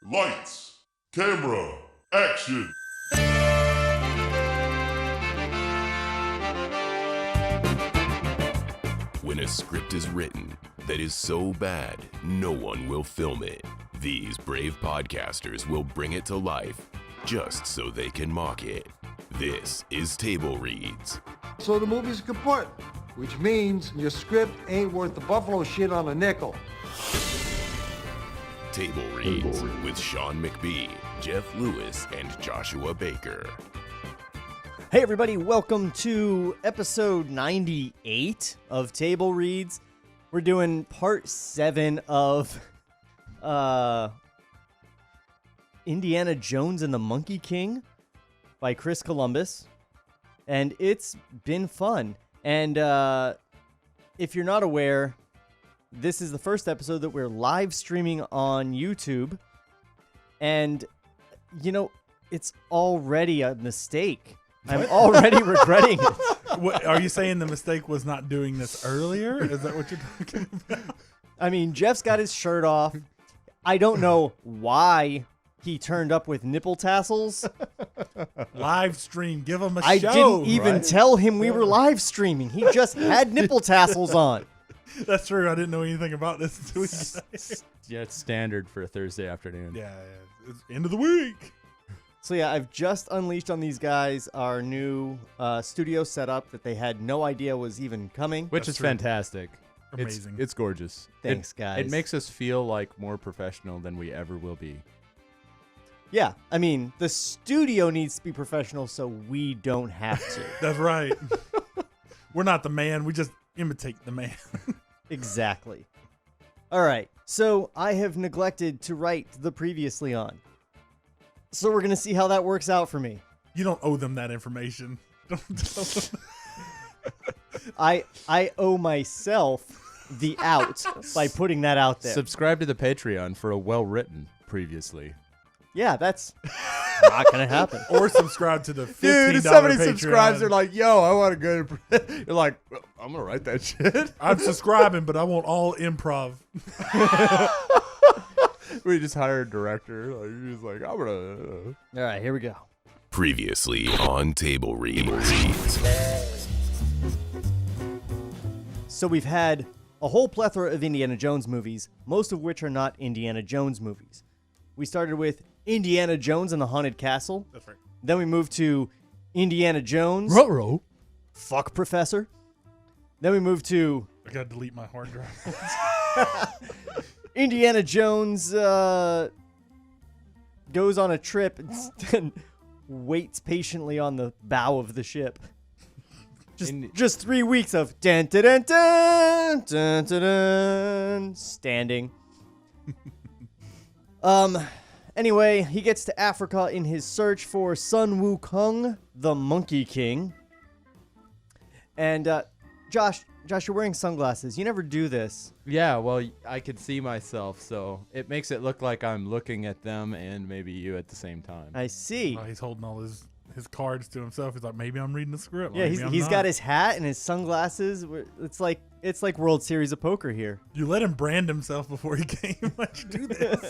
Lights, camera, action. When a script is written that is so bad, no one will film it. These brave podcasters will bring it to life just so they can mock it. This is Table Reads. So the movie's kaput, which means your script ain't worth the buffalo shit on a nickel. Table Reads with Sean McBee, Jeff Lewis, and Joshua Baker. Hey everybody, welcome to episode 98 of Table Reads. We're doing part 7 of Indiana Jones and the Monkey King by Chris Columbus. And it's been fun. And if you're not aware, this is the first episode that we're live streaming on YouTube. And, you know, it's already a mistake. I'm already regretting it. What, are you saying the mistake was not doing this earlier? Is that what you're talking about? I mean, Jeff's got his shirt off. I don't know why he turned up with nipple tassels. Live stream, give him a show. I didn't even right? tell him we were live streaming. He just had nipple tassels on. That's true. I didn't know anything about this until we got here. Yeah, it's standard for a Thursday afternoon. Yeah, it's end of the week. So yeah, I've just unleashed on these guys our new studio setup that they had no idea was even coming. Which That's is true. fantastic. Amazing. It's gorgeous. Thanks, guys. It makes us feel like more professional than we ever will be. Yeah, I mean, the studio needs to be professional so we don't have to. That's right. We're not the man. We just imitate the man. Exactly. All right, so I have neglected to write the previously on. So we're going to see how that works out for me. You don't owe them that information. Don't tell them. I owe myself the out by putting that out there. Subscribe to the Patreon for a well-written previously. Yeah, that's not going to happen. Or subscribe to the $15 Dude, if somebody Patreon. subscribes, they're like, yo, I want to go. You're like, well, I'm going to write that shit. I'm subscribing, but I want all improv. We just hire a director. Like, you're just like, I'm going to. All right, here we go. Previously on Table Reads. So we've had a whole plethora of Indiana Jones movies, most of which are not Indiana Jones movies. We started with Indiana Jones and the Haunted Castle. That's right. Then we moved to Indiana Jones. Ruh-roh. Fuck Professor. Then we moved to I gotta delete my hard drive. Indiana Jones goes on a trip and waits patiently on the bow of the ship. Just 3 weeks of dun dun dun dun dun dun, dun standing. Anyway, he gets to Africa in his search for Sun Wukong, the Monkey King. And Josh, you're wearing sunglasses. You never do this. Yeah, well, I could see myself, so it makes it look like I'm looking at them and maybe you at the same time. I see. Oh, he's holding all his cards to himself. He's like, maybe I'm reading the script. Yeah, Maybe I'm he's not. got his hat and his sunglasses. It's like World Series of Poker here. You let him brand himself before he came. Let's do this.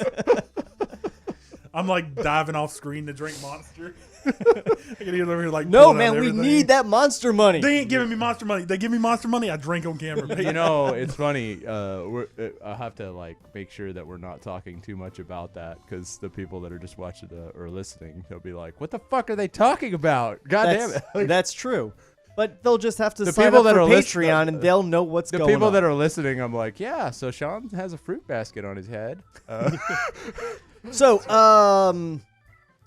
I'm like diving off screen to drink Monster. I can hear them over here like, No, pulling out man, we everything. need that monster money. They ain't giving me Monster money. They give me Monster money. I drink on camera. You know, it's funny. I have to like make sure that we're not talking too much about that because the people that are just watching or listening, they'll be like, "What the fuck are they talking about?" God damn it! Like, That's true. But they'll just have to The sign people up that for are Patreon and they'll know what's the going on. people that are listening, I'm like, yeah. So Sean has a fruit basket on his head. So,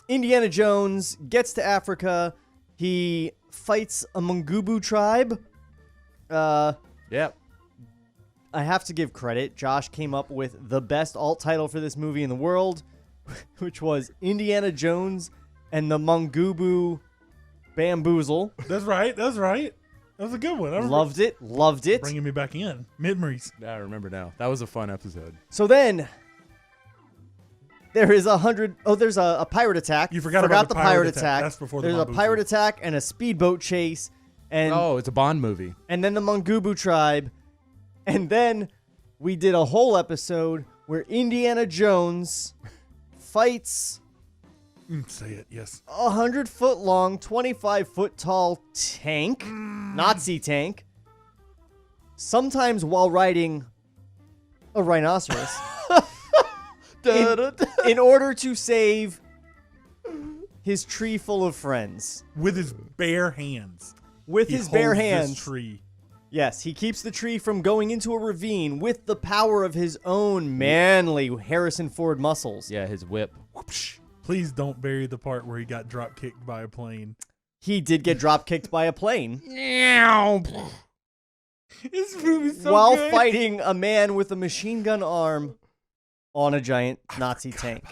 Indiana Jones gets to Africa. He fights a Mungubu tribe. Yep. I have to give credit. Josh came up with the best alt title for this movie in the world, which was Indiana Jones and the Mungubu Bamboozle. That's right. That's right. That was a good one. I remember Loved it. bringing me back in. Memories. I remember now. That was a fun episode. So then there is there's a pirate attack. You forgot about the pirate attack. That's before the There's a Bamboozle. pirate attack and a speedboat chase. And Oh, it's a Bond movie. and then the Mungubu tribe. And then we did a whole episode where Indiana Jones fights Say it, yes. 100-foot long, 25-foot tall tank, Nazi tank, sometimes while riding a rhinoceros, in order to save his tree full of friends. With his bare hands. With He his bare holds hands. This tree. Yes, he keeps the tree from going into a ravine with the power of his own manly Harrison Ford muscles. Yeah, his whip. Please don't bury the part where he got drop kicked by a plane. He did get drop kicked by a plane This movie's so while good. fighting a man with a machine gun arm on a giant Nazi tank.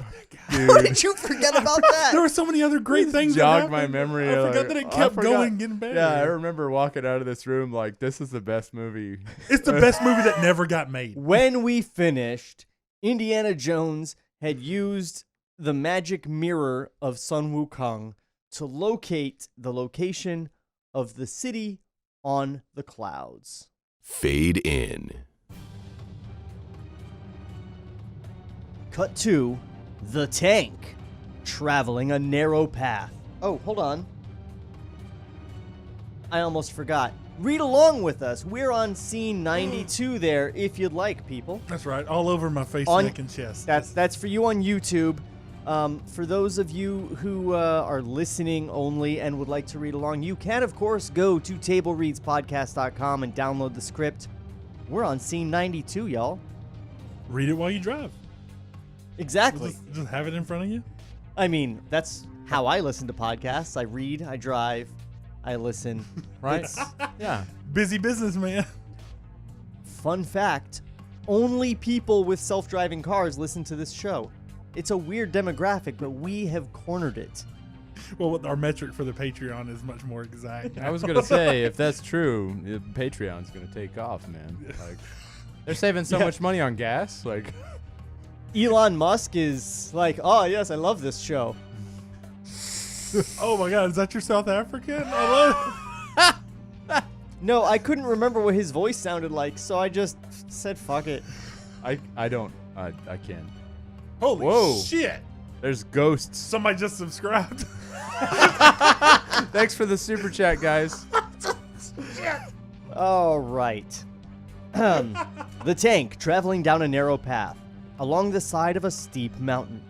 Dude. How did you forget about that? There were so many other great things that Jogged my happened. memory. I forgot like, that it I kept forgot- going, getting better. Yeah, I remember walking out of this room like, this is the best movie. It's the best movie that never got made. When we finished, Indiana Jones had used the magic mirror of Sun Wukong to locate the location of the city on the clouds. Fade in. Cut to the tank traveling a narrow path. Oh, hold on. I almost forgot. Read along with us. We're on scene 92 there, if you'd like, people. That's right. All over my face, On- neck, and chest. That's for you on YouTube. For those of you who are listening only and would like to read along, you can, of course, go to tablereadspodcast.com and download the script. We're on scene 92, y'all. Read it while you drive. Exactly. Just have it in front of you. I mean, that's how I listen to podcasts. I read, I drive, I listen. Right? Yeah. Busy businessman. Fun fact, only people with self-driving cars listen to this show. It's a weird demographic, but we have cornered it. Well, our metric for the Patreon is much more exact. I was going to say, if that's true, Patreon's going to take off, man. Like, they're saving so Yeah. much money on gas. Like, Elon Musk is like, oh, yes, I love this show. Oh my God, is that your South African? I love No, I couldn't remember what his voice sounded like, so I just said, fuck it. I can't. Holy Whoa. shit. There's ghosts. Somebody just subscribed. Thanks for the super chat, guys. All right. The tank traveling down a narrow path along the side of a steep mountain.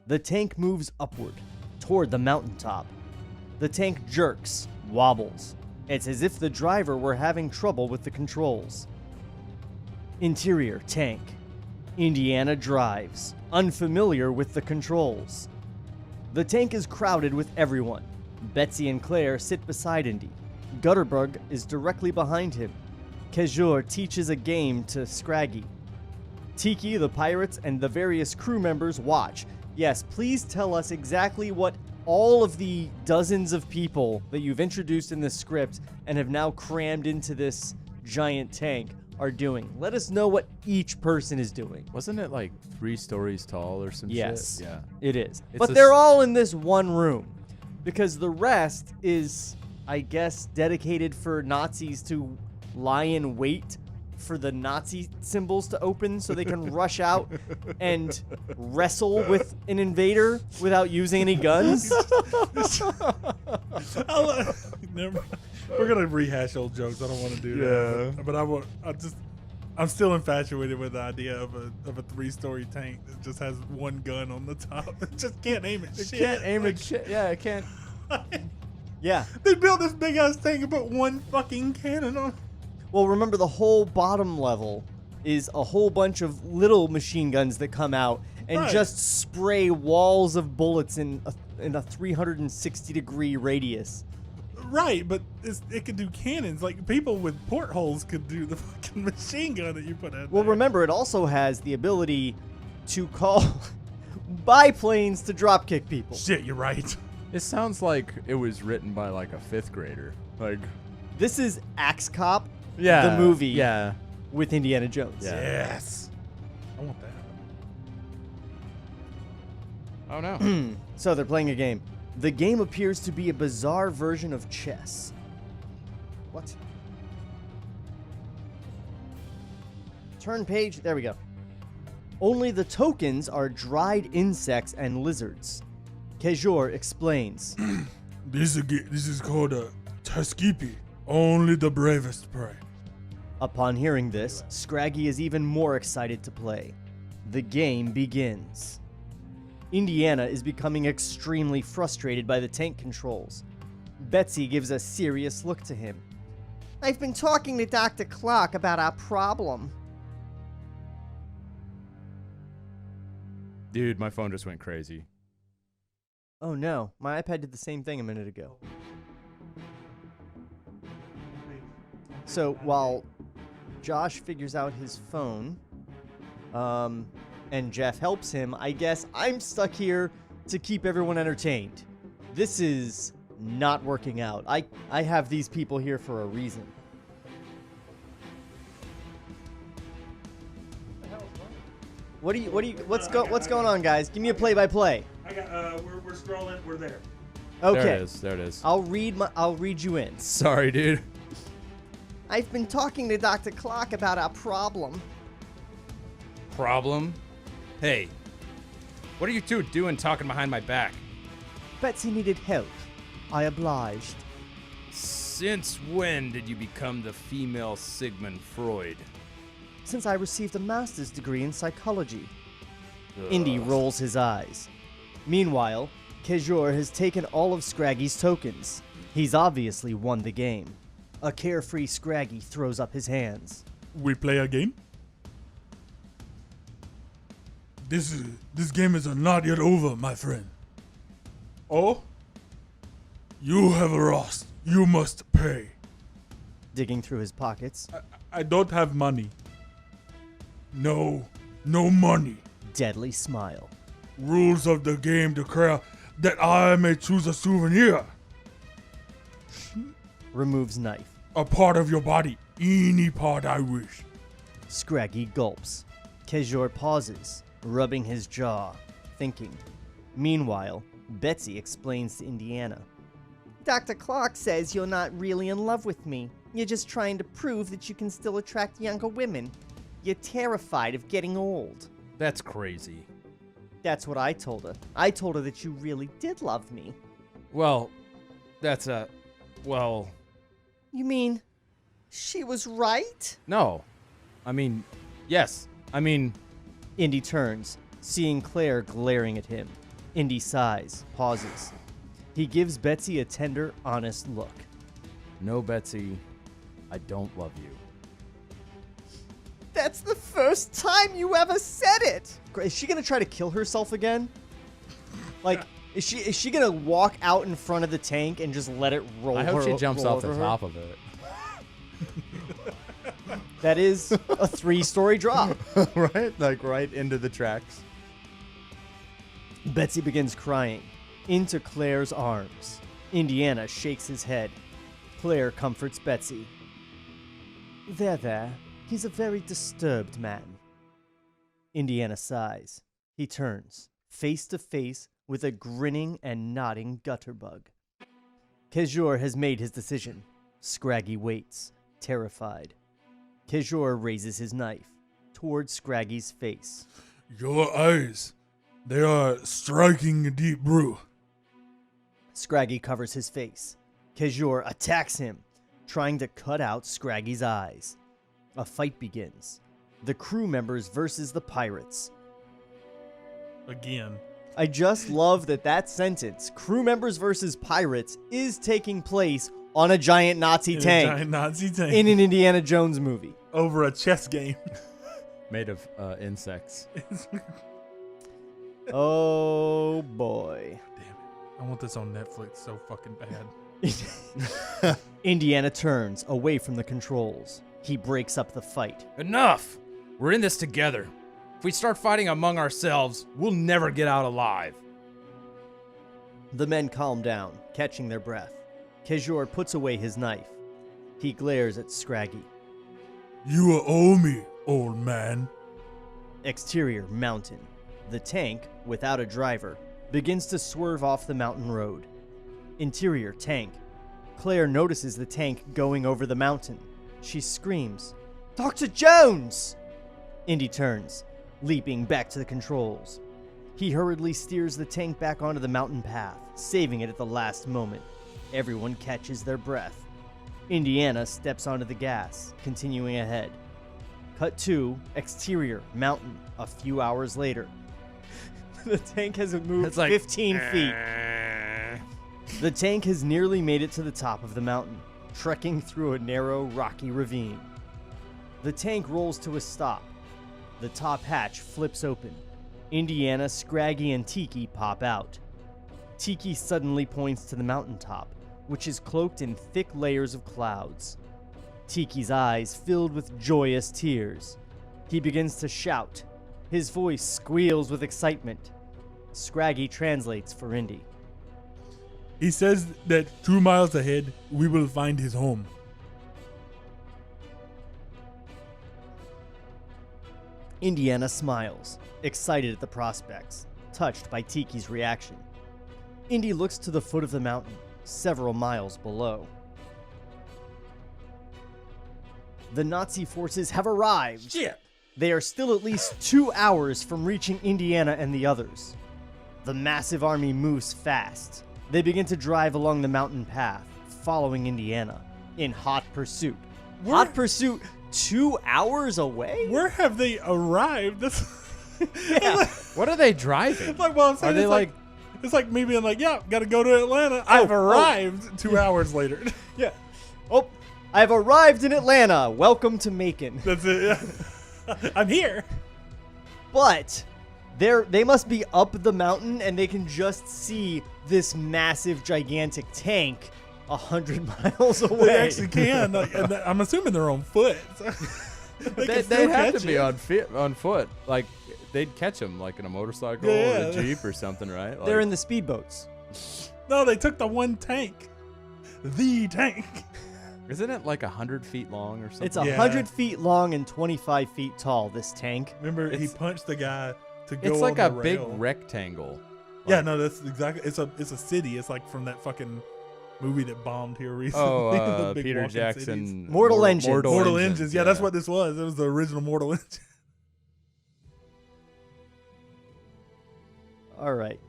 The tank moves upward toward the mountaintop. The tank jerks, wobbles. It's as if the driver were having trouble with the controls. Interior tank. Indiana drives, unfamiliar with the controls. The tank is crowded with everyone. Betsy and Claire sit beside Indy. Gutterbug is directly behind him. Kejur teaches a game to Scraggy. Tiki, the pirates, and the various crew members watch. Yes, please tell us exactly what all of the dozens of people that you've introduced in this script and have now crammed into this giant tank are doing. Let us know what each person is doing. Wasn't it like 3 stories tall or some Yes, shit? Yeah. it is. It's But a they're s- all in this one room because the rest is, I guess, dedicated for Nazis to lie in wait for the Nazi symbols to open so they can rush out and wrestle with an invader without using any guns. Never, we're gonna rehash old jokes. I don't want to do that. But I want. I'm still infatuated with the idea of a 3-story tank that just has one gun on the top. It just can't aim at shit. Can't aim at shit. Yeah, it can't. Yeah. They built this big ass tank and put one fucking cannon on. Well, remember the whole bottom level is a whole bunch of little machine guns that come out and Right. just spray walls of bullets in a 360-degree radius. Right, but it could do cannons. Like people with portholes could do the fucking machine gun that you put in. Well, there. remember, it also has the ability to call biplanes to dropkick people. Shit, you're right. It sounds like it was written by like a 5th grader. Like, This is Axe Cop, yeah, the movie Yeah. with Indiana Jones. Yeah. Yes, I want that. Oh no. So they're playing a game. The game appears to be a bizarre version of chess. What? Turn page. There we go. Only the tokens are dried insects and lizards. Kejor explains. This is called a Tuskipi. Only the bravest prey. Upon hearing this, Scraggy is even more excited to play. The game begins. Indiana is becoming extremely frustrated by the tank controls. Betsy gives a serious look to him. I've been talking to Dr. Clark about our problem. Dude, my phone just went crazy. Oh no, my iPad did the same thing a minute ago. So while Josh figures out his phone, and Jeff helps him, I guess I'm stuck here to keep everyone entertained. This is not working out. I have these people here for a reason. What's going on, guys? Give me a play-by-play. I got. We're scrolling. We're there. Okay. There it is. I'll read you in. Sorry, dude. I've been talking to Dr. Clark about our problem. Problem? Hey, what are you two doing talking behind my back? Betsy needed help. I obliged. Since when did you become the female Sigmund Freud? Since I received a master's degree in psychology. Indy rolls his eyes. Meanwhile, Kejor has taken all of Scraggy's tokens. He's obviously won the game. A carefree Scraggy throws up his hands. We play a game? This game is not yet over, my friend. Oh? You have lost. You must pay. Digging through his pockets. I don't have money. No money. Deadly smile. Rules of the game declare that I may choose a souvenir. Removes knife. A part of your body. Any part I wish. Scraggy gulps. Kejor pauses, rubbing his jaw, thinking. Meanwhile, Betsy explains to Indiana. Dr. Clark says you're not really in love with me. You're just trying to prove that you can still attract younger women. You're terrified of getting old. That's crazy. That's what I told her. I told her that you really did love me. Well, that's well... You mean she was right? No. I mean, yes. I mean... Indy turns, seeing Claire glaring at him. Indy sighs, pauses. He gives Betsy a tender, honest look. No, Betsy, I don't love you. That's the first time you ever said it! Is she gonna try to kill herself again? Like, is she gonna walk out in front of the tank and just let it roll? I hope she jumps off the over her? top of it. That is a 3-story drop. Right? Like right into the tracks. Betsy begins crying. Into Claire's arms. Indiana shakes his head. Claire comforts Betsy. There. He's a very disturbed man. Indiana sighs. He turns, face to face with a grinning and nodding gutterbug. Kejor has made his decision. Scraggy waits, terrified. Kejor raises his knife towards Scraggy's face. Your eyes, they are striking a deep blue. Scraggy covers his face. Kejor attacks him, trying to cut out Scraggy's eyes. A fight begins. The crew members versus the pirates. Again. I just love that sentence, crew members versus pirates, is taking place on a giant Nazi tank. A giant Nazi tank. In an Indiana Jones movie. Over a chess game. Made of insects. Oh boy. Damn it. I want this on Netflix so fucking bad. Indiana turns away from the controls. He breaks up the fight. Enough! We're in this together. If we start fighting among ourselves, we'll never get out alive. The men calm down, catching their breath. Kejor puts away his knife. He glares at Scraggy. You owe me, old man. Exterior mountain. The tank, without a driver, begins to swerve off the mountain road. Interior tank. Claire notices the tank going over the mountain. She screams, Dr. Jones! Indy turns. leaping back to the controls. He hurriedly steers the tank back onto the mountain path, saving it at the last moment. Everyone catches their breath. Indiana steps onto the gas, continuing ahead. Cut to exterior mountain a few hours later. The tank has moved It's like, 15 feet. The tank has nearly made it to the top of the mountain, trekking through a narrow, rocky ravine. The tank rolls to a stop. The top hatch flips open. Indiana, Scraggy, and Tiki pop out. Tiki suddenly points to the mountaintop, which is cloaked in thick layers of clouds. Tiki's eyes filled with joyous tears. He begins to shout. His voice squeals with excitement. Scraggy translates for Indy. He says that 2 miles ahead, we will find his home. Indiana smiles, excited at the prospects, touched by Tiki's reaction. Indy looks to the foot of the mountain, several miles below. The Nazi forces have arrived. Shit. They are still at least 2 hours from reaching Indiana and the others. The massive army moves fast. They begin to drive along the mountain path, following Indiana, in hot pursuit. Hot pursuit 2 hours away? Where have they arrived? That's Yeah. What are they driving? like, well, I'm saying Are they it's like, it's like me being like, yeah, got to go to Atlanta. I've arrived 2 hours later. Yeah. Oh, I've arrived in Atlanta. Welcome to Macon. That's it. Yeah. I'm here. But they must be up the mountain, and they can just see this massive, gigantic tank 100 miles away. They actually can. Like, and I'm assuming they're on foot. So they can still They'd have catch to be it. on foot. Like, they'd catch him like in a motorcycle or Yeah. a Jeep or something, right? Like, They're in the speedboats. No, they took the one tank. The tank. Isn't it like 100 feet long or something? It's Yeah. 100 feet long and 25 feet tall, this tank. Remember, he It's- punched the guy to go It's on like the a big rail. rectangle. Yeah, Like- no, that's exactly. It's a city. It's like from that fucking movie that bombed here recently. Oh, The big Peter walking Jackson. cities. Mortal Engines. Mortal Engines. Yeah, that's what this was. It was the original Mortal Engine. All right.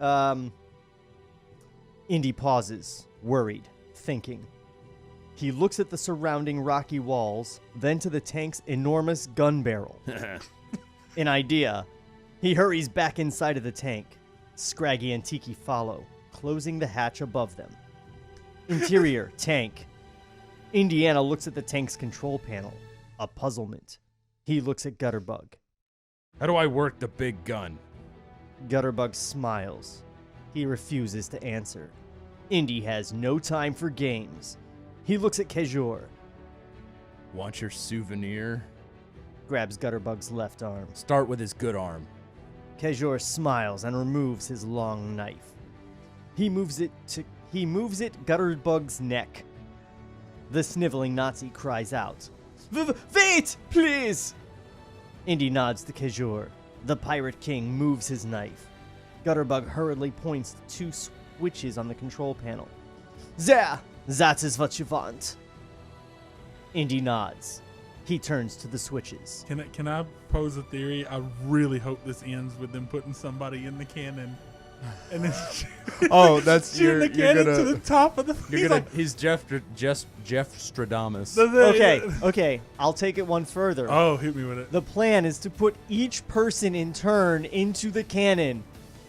Indy pauses, worried, thinking. He looks at the surrounding rocky walls, then to the tank's enormous gun barrel. An idea. He hurries back inside of the tank. Scraggy and Tiki follow, closing the hatch above them. Interior, tank. Indiana looks at the tank's control panel, a puzzlement. He looks at Gutterbug. How do I work the big gun? Gutterbug smiles. He refuses to answer. Indy has no time for games. He looks at Kejor, Want your souvenir? grabs Gutterbug's left arm. Start with his good arm. Kejor smiles and removes his long knife. He moves it Gutterbug's neck. The sniveling Nazi cries out, Wait, please! Indy nods to Kejor. The Pirate King moves his knife. Gutterbug hurriedly points to 2 switches on the control panel. There! That is what you want. Indy nods. He turns to the switches. Can I pose a theory? I really hope this ends with them putting somebody in the cannon, and then Oh, that's shooting the cannon to the top of the. He's Jeff Stradamus. Okay, I'll take it one further. Oh, hit me with it. The plan is to put each person in turn into the cannon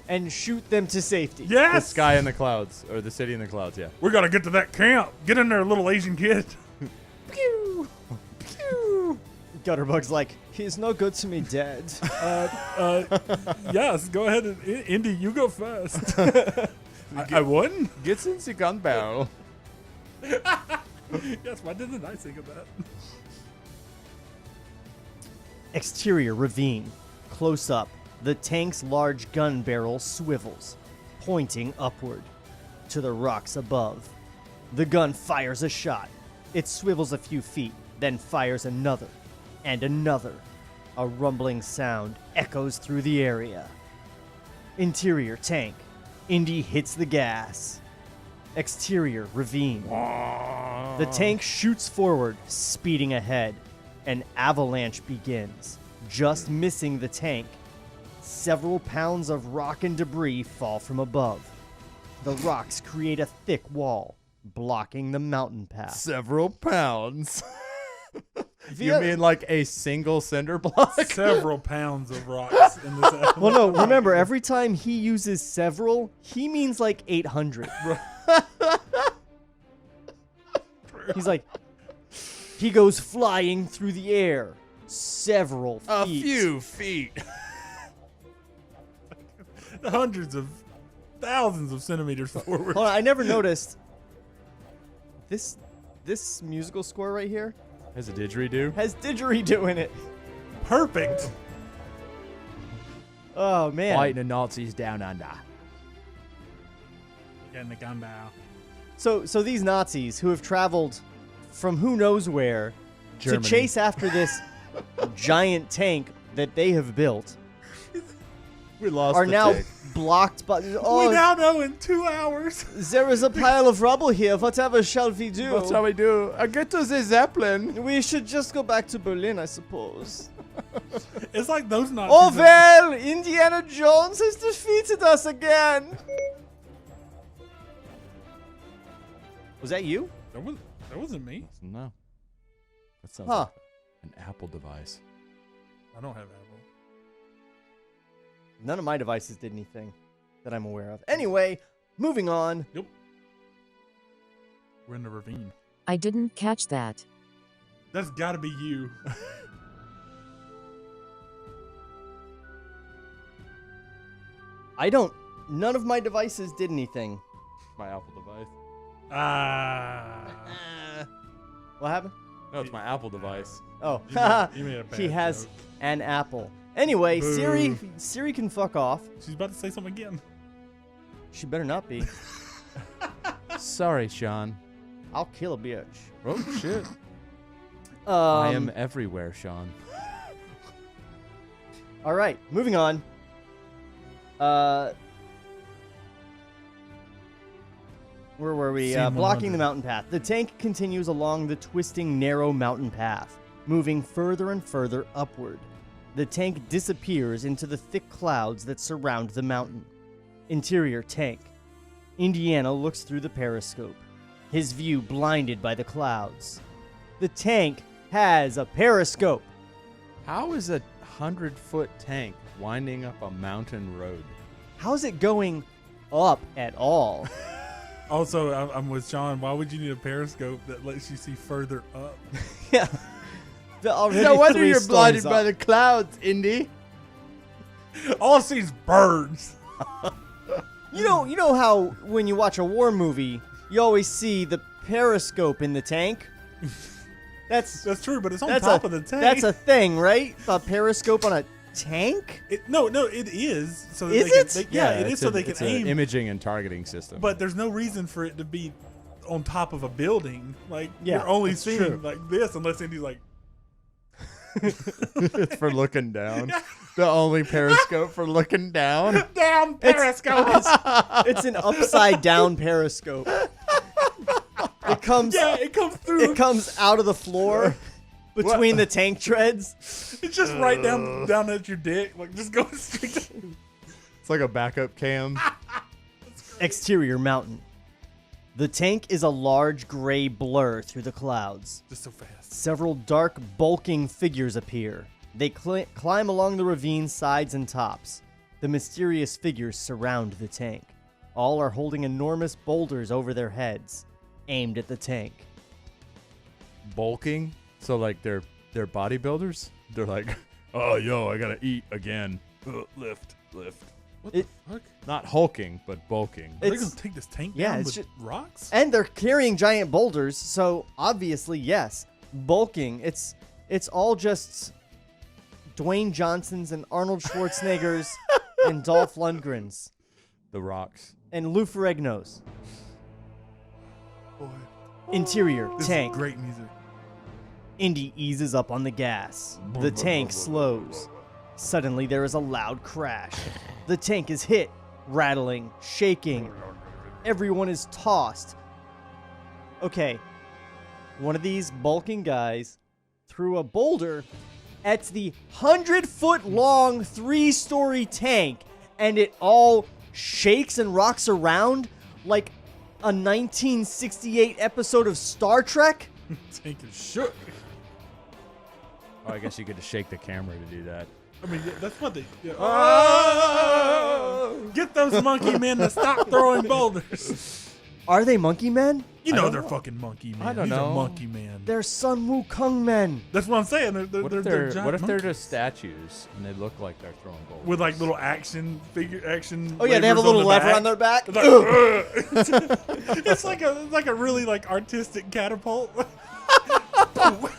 and shoot them to safety. The Yes. sky in the clouds, or the city in the clouds, yeah. We gotta get to that camp. Get in there, little Asian kid. Pew! Pew! Gutterbug's like, he's no good to me, Dad. Yes, go ahead. And, Indy, you go first. I won? Gets in the gun barrel. Yes, why didn't I think of that? Exterior ravine. Close up, the tank's large gun barrel swivels, pointing upward to the rocks above. The gun fires a shot. It swivels a few feet, then fires another and another. A rumbling sound echoes through the area. Interior tank. Indy hits the gas. Exterior ravine. The tank shoots forward, speeding ahead. An avalanche begins, just missing the tank Several pounds of rock and debris fall from above. The rocks create a thick wall, blocking the mountain path. Several pounds. Via- You mean like a single cinder block? Several pounds of rocks in this episode. Well, no, remember, every time he uses several, he means like 800. He's like, he goes flying through the air. Several feet. A few feet. Hundreds of thousands of centimeters forward. Hold on, I never noticed. This musical score right here Has a didgeridoo? has didgeridoo in it. Perfect. Oh, man. Fighting the Nazis down under. Getting the gun down. So these Nazis who have traveled from who knows where Germany. to chase after this giant tank that they have built We lost are the now tank. blocked by. We Oh, now know in 2 hours. there is a pile of rubble here. Whatever shall we do? What shall we do? I get to the Zeppelin. We should just go back to Berlin, I suppose. It's like those Nazis. Oh well, Indiana Jones has defeated us again. Was that you? That wasn't me. No. That sounds Huh. like an Apple device. I don't have Apple. None of my devices did anything that I'm aware of. Anyway, moving on. Yep. We're in the ravine. I didn't catch that. That's got to be you. None of my devices did anything. My Apple device. What happened? No, it's my Apple device. Oh, You made a bad he has joke. an Apple. Anyway, Boo. Siri can fuck off. She's about to say something again. She better not be. Sorry, Sean. I'll kill a bitch. Oh, shit. I am Um, everywhere, Sean. All right, moving on. Where were we? Scene Blocking 100. the mountain path. The tank continues along the twisting, narrow mountain path, moving further and further upward. The tank disappears into the thick clouds that surround the mountain. Interior tank. Indiana looks through the periscope, his view blinded by the clouds. The tank has a periscope. How is a 100-foot tank winding up a mountain road? How's it going up at all? Also, I'm with Sean. Why would you need a periscope that lets you see further up? Yeah. Already No wonder 3 you're stories blinded up. by the clouds, Indy. All I see is birds. You know how when you watch a war movie, you always see the periscope in the tank? That's That's true, but it's on that's top a, of the tank. That's a thing, right? A periscope on a tank? No, it is. So that Is they it? Can, yeah, it is it's so a- they can it's an aim. imaging and targeting system. But there's no reason for it to be on top of a building. Like, Yeah, you're only that's seeing true. like this unless Indy's like, it's for looking down. The only periscope for looking down. down periscope. It's an upside down periscope. It comes Yeah, it comes through. it comes out of the floor between the tank treads. It's just right down at your dick. Like, just going straight down. It's like a backup cam. Exterior mountain. The tank is a large gray blur through the clouds. Just so fast. Several dark, bulking figures appear. They climb along the ravine's sides and tops. The mysterious figures surround the tank. All are holding enormous boulders over their heads, aimed at the tank. Bulking. So like they're bodybuilders. They're like, oh yo, I gotta eat again. Lift. What It- the fuck? Not hulking, but bulking. Are they It's- gonna take this tank yeah, down it's with just- rocks? And they're carrying giant boulders, so obviously, yes, bulking. It's all just Dwayne Johnson's and Arnold Schwarzenegger's and Dolph Lundgren's The rocks. and Lou Ferrigno's. Boy, Interior this tank. is great music. Indy eases up on the gas. The tank slows. Suddenly, there is a loud crash. The tank is hit, rattling, shaking. Everyone is tossed. Okay, one of these bulking guys threw a boulder at the 100-foot-long 3-story tank, and it all shakes and rocks around like a 1968 episode of Star Trek. Tank is shook. Oh, I guess you could just shake the camera to do that. I mean, that's what they. Yeah. Oh! Get those monkey men to stop throwing boulders. Are they monkey men? You know they're fucking monkey men. I don't These know. are monkey men. They're Sun Wukong men. That's what I'm saying. They're What if giant they're monkeys just statues and they look like they're throwing boulders? with like little action. Oh yeah, they have a little lever on their back. It's, like, it's like a really like artistic catapult.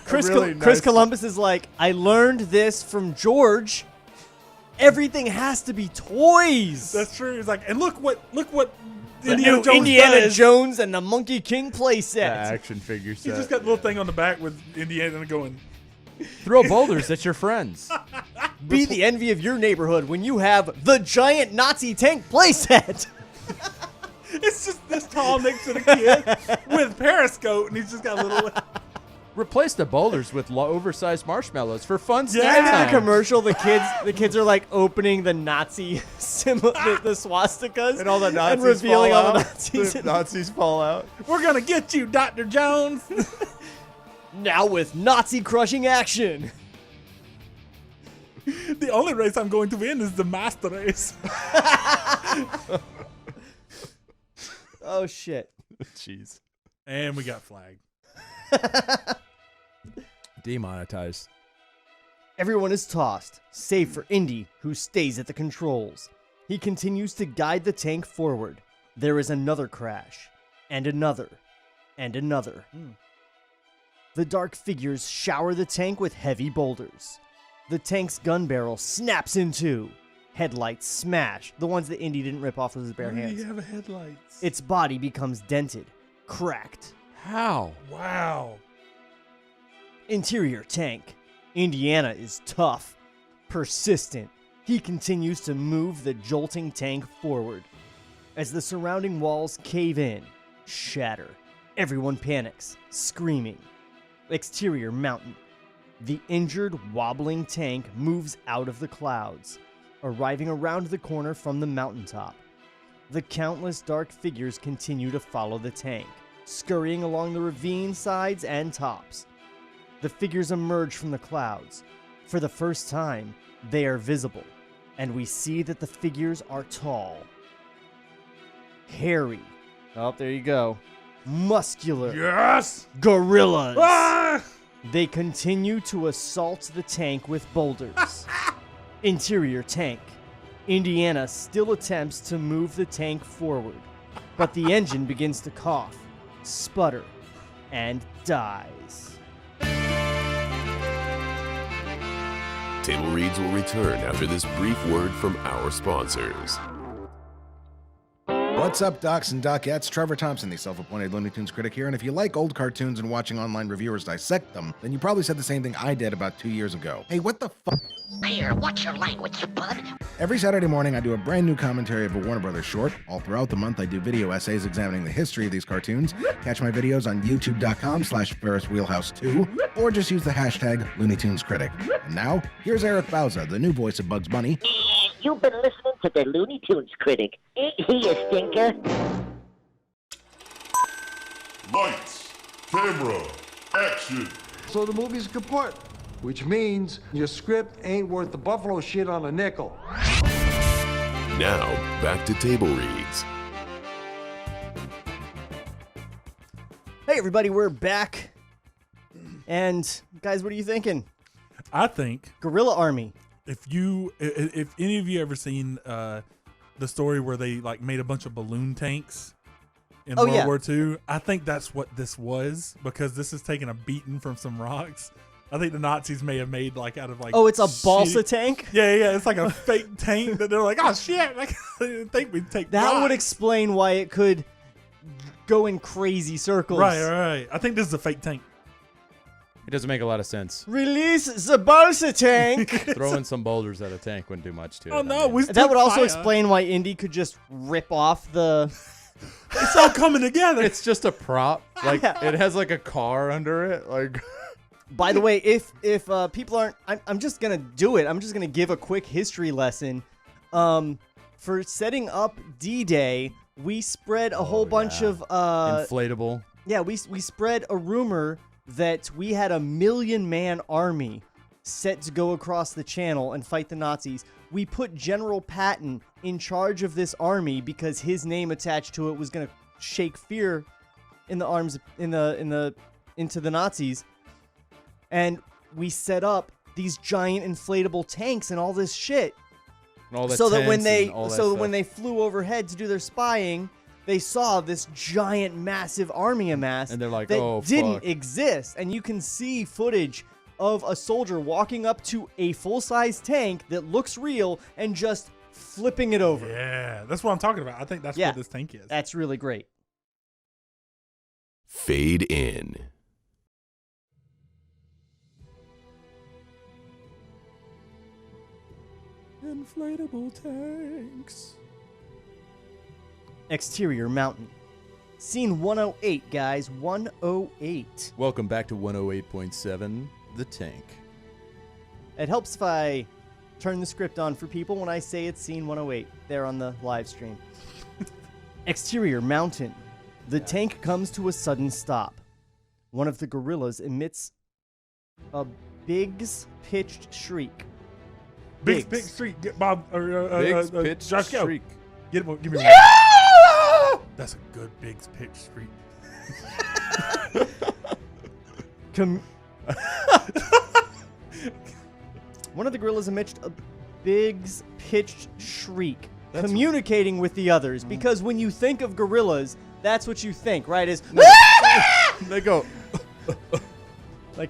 Chris really nice- Chris Columbus is like, I learned this from George. Everything has to be toys. That's true. It's like, and look what the Indiana new Jones Indiana does. Jones and the Monkey King The playset. action figure He's set. just got a little thing on the back with Indiana going. Throw boulders at your friends. Be the envy of your neighborhood when you have the giant Nazi tank playset. It's just this tall next to the kid with periscope, and he's just got a little. Replace the boulders with oversized marshmallows for fun Yeah. snack And in the time. commercial, the kids are like opening the Nazi symbol, the swastikas, And all the Nazis and revealing fall all the out. Nazis. The Nazis fall out. We're gonna get you, Dr. Jones. Now with Nazi crushing action. The only race I'm going to win is the master race. Oh shit. Jeez. And we got flagged. Demonetized. Everyone is tossed, save for Indy, who stays at the controls. He continues to guide the tank forward. There is another crash, and another, and another. The dark figures shower the tank with heavy boulders. The tank's gun barrel snaps in two. Headlights smash, the ones that Indy didn't rip off with his bare Why do hands. you have headlights? Its body becomes dented, cracked. How? Wow. Interior tank. Indiana is tough, persistent. He continues to move the jolting tank forward. As the surrounding walls cave in, shatter, everyone panics, screaming. Exterior mountain. The injured, wobbling tank moves out of the clouds, arriving around the corner from the mountaintop. The countless dark figures continue to follow the tank, scurrying along the ravine sides and tops. The figures emerge from the clouds. For the first time, they are visible, and we see that the figures are tall, hairy. Oh, there you go. Muscular. Yes. Gorillas. Ah! They continue to assault the tank with boulders. Interior tank. Indiana still attempts to move the tank forward, but the engine begins to cough, sputter, and dies. Table Reads will return after this brief word from our sponsors. What's up, Docs and Docettes? Trevor Thompson, the self-appointed Looney Tunes critic here, and if you like old cartoons and watching online reviewers dissect them, then you probably said the same thing I did about 2 years ago. Hey, what the fuck? Here, watch your language, you bud. Every Saturday morning, I do a brand new commentary of a Warner Brothers short. All throughout the month, I do video essays examining the history of these cartoons. Catch my videos on youtube.com/FerrisWheelhouse2, or just use the hashtag Looney Tunes Critic. And now, here's Eric Bauza, the new voice of Bugs Bunny. You've been listening to the Looney Tunes critic. Ain't he a stinker? Lights, camera, action. So the movie's kaput, which means your script ain't worth the buffalo shit on a nickel. Now, back to Table Reads. Hey, everybody, we're back. And, guys, what are you thinking? I think Gorilla Army. if any of you ever seen the story where they like made a bunch of balloon tanks in World War II, I think that's what this was, because this is taking a beating from some rocks. I think the Nazis may have made like out of like Oh, it's a balsa shitty- tank? Yeah, it's like a fake tank that they're like, oh shit, like, I didn't think we'd take That would rocks. explain why it could go in crazy circles. Right. I think this is a fake tank. It doesn't make a lot of sense. Release the balsa tank. Throwing some boulders at a tank wouldn't do much to it. Oh I no, mean. we That would also fire. explain why Indy could just rip off the. It's all coming together. It's just a prop. Like Yeah. it has like a car under it. Like By the way, if people aren't, I'm just gonna do it. I'm just gonna give a quick history lesson. For setting up D-Day, we spread a whole bunch of inflatable. Yeah, we spread a rumor that we had a 1,000,000-man army set to go across the channel and fight the Nazis. We put General Patton in charge of this army because his name attached to it was gonna shake fear in the arms into the Nazis. And we set up these giant inflatable tanks and all this shit. And all the so that when tents when they flew overhead to do their spying, they saw this giant, massive army amass And they're like, that "Oh, didn't fuck." exist. And you can see footage of a soldier walking up to a full-size tank that looks real and just flipping it over. Yeah, that's what I'm talking about. I think that's what this tank is. That's really great. Fade in. Inflatable tanks. Exterior mountain. Scene 108, guys. 108. Welcome back to 108.7, The Tank. It helps if I turn the script on for people when I say it's scene 108 there on the live stream. Exterior mountain. The tank comes to a sudden stop. One of the gorillas emits a Biggs pitched shriek. Big streak. Get Bob or Biggs pitch Josh, go. shriek. Get him. Give me one. That's a good Biggs pitch streak. One of the gorillas emitted a Biggs pitched shriek, communicating with the others. Because when you think of gorillas, that's what you think, right? Is They go like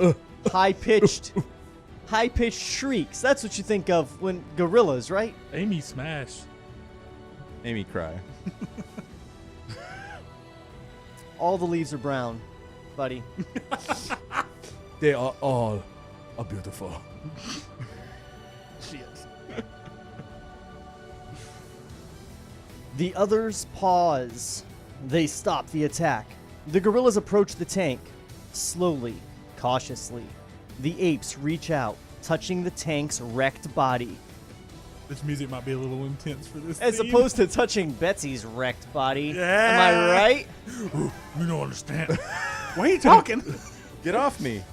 high-pitched shrieks. That's what you think of when gorillas, right? Amy smash. Amy cry. All the leaves are brown, buddy. They are all beautiful. Shit. The others pause. They stop the attack. The gorillas approach the tank. Slowly, cautiously. The apes reach out, touching the tank's wrecked body. This music might be a little intense for this As scene. opposed to touching Betsy's wrecked body. Yeah. Am I right? You don't understand. Why are you talking? Get off me.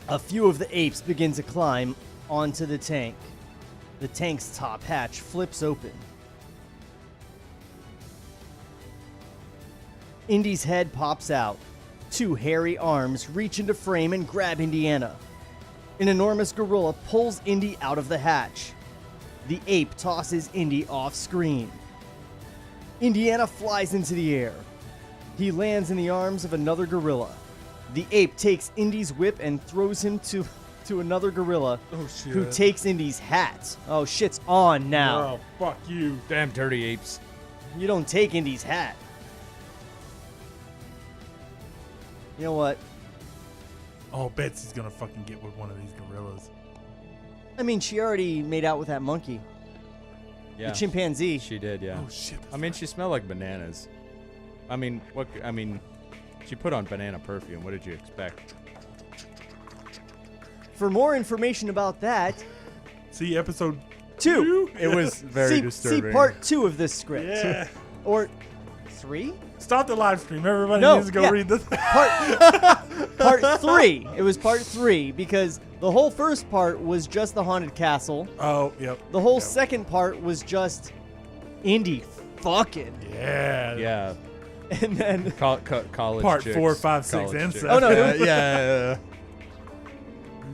A few of the apes begin to climb onto the tank. The tank's top hatch flips open. Indy's head pops out. Two hairy arms reach into frame and grab Indiana. An enormous gorilla pulls Indy out of the hatch. The ape tosses Indy off screen. Indiana flies into the air. He lands in the arms of another gorilla. The ape takes Indy's whip and throws him to another gorilla, Oh, shit. who takes Indy's hat. Oh, shit's on now. Oh, fuck you. Damn dirty apes. You don't take Indy's hat. You know what? Oh, Betsy's gonna fucking get with one of these gorillas. I mean, she already made out with that monkey. Yeah. The chimpanzee. She did, yeah. Oh shit. I mean, she smelled like bananas. She put on banana perfume. What did you expect? For more information about that, See episode 2. It was very see disturbing. part 2 of this script. Yeah. Or 3? Stop the live stream. Everybody No, needs to go yeah. read this. Part 3. It was part 3 because the whole first part was just the haunted castle. Oh, yep. The whole second part was just Indy fucking. Yeah. Yeah. And then College Part chicks. 4, 5, 6, College and chicks. 7. Oh, no, Yeah, yeah.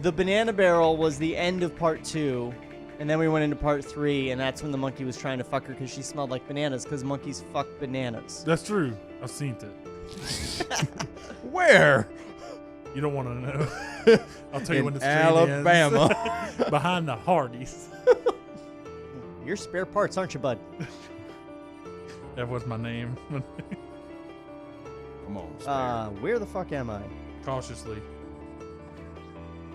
the banana barrel was the end of part 2. And then we went into part 3, and that's when the monkey was trying to fuck her because she smelled like bananas, because monkeys fuck bananas. That's true. I've seen it. Where? You don't want to know. I'll tell you In when the stream Alabama. ends. Behind the Hardys. You're spare parts, aren't you, bud? That was my name. Come on. Where the fuck am I? Cautiously.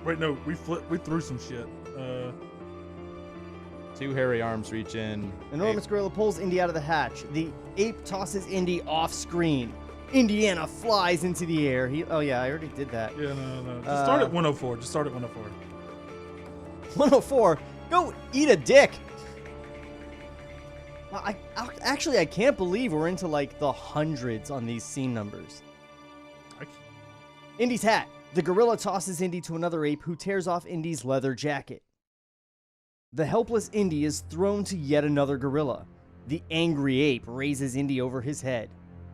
Wait, no. We threw some shit. Two hairy arms reach in. Enormous gorilla pulls Indy out of the hatch. The ape tosses Indy off screen. Indiana flies into the air. Oh yeah, I already did that. Yeah, no. Just start at 104. Just start at 104. 104. Go eat a dick. I can't believe we're into like the hundreds on these scene numbers. Indy's hat. The gorilla tosses Indy to another ape who tears off Indy's leather jacket. The helpless Indy is thrown to yet another gorilla. The angry ape raises Indy over his head.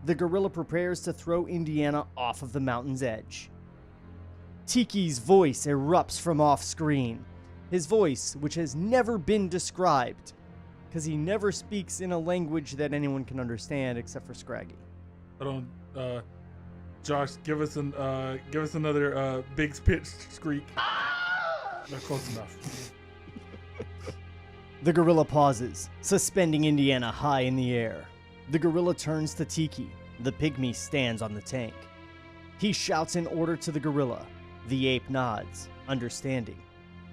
The gorilla prepares to throw Indiana off of the mountain's edge. Tiki's voice erupts from off-screen. His voice, which has never been described, because he never speaks in a language that anyone can understand except for Scraggy. Josh, give us another big pitch squeak. Not close enough. The gorilla pauses, suspending Indiana high in the air. The gorilla turns to Tiki. The pygmy stands on the tank. He shouts an order to the gorilla. The ape nods, understanding.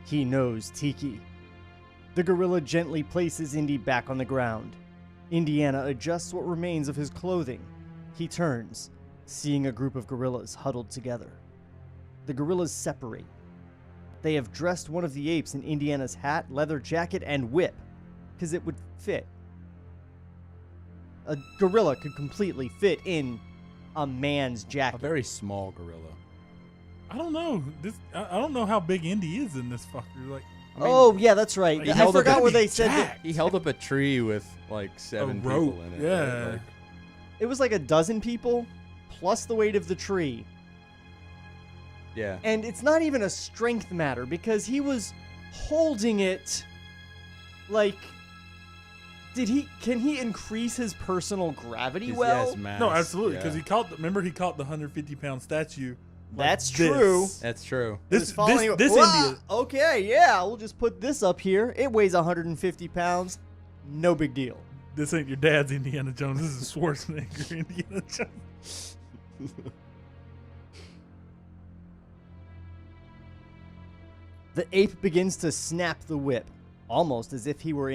He knows Tiki. The gorilla gently places Indy back on the ground. Indiana adjusts what remains of his clothing. He turns, seeing a group of gorillas huddled together. The gorillas separate. They have dressed one of the apes in Indiana's hat, leather jacket, and whip, because it would fit. A gorilla could completely fit in a man's jacket. A very small gorilla. I don't know. I don't know how big Indy is in this fucker. Like, oh yeah, that's right. Like, I forgot where they said that. He held up a tree with like 7 people in it. Yeah. Right? Like, it was like a dozen people plus the weight of the tree. yeah. And it's not even a strength matter because he was holding it like can he increase his personal gravity His- well? yeah, his mass, no, absolutely. Because yeah. he caught the 150-pound statue. That's this. true. That's true. This Whoa, India. okay, yeah, we'll just put this up here. It weighs 150 pounds. No big deal. This ain't your dad's Indiana Jones. This is Schwarzenegger Indiana Jones. The ape begins to snap the whip, almost as if he were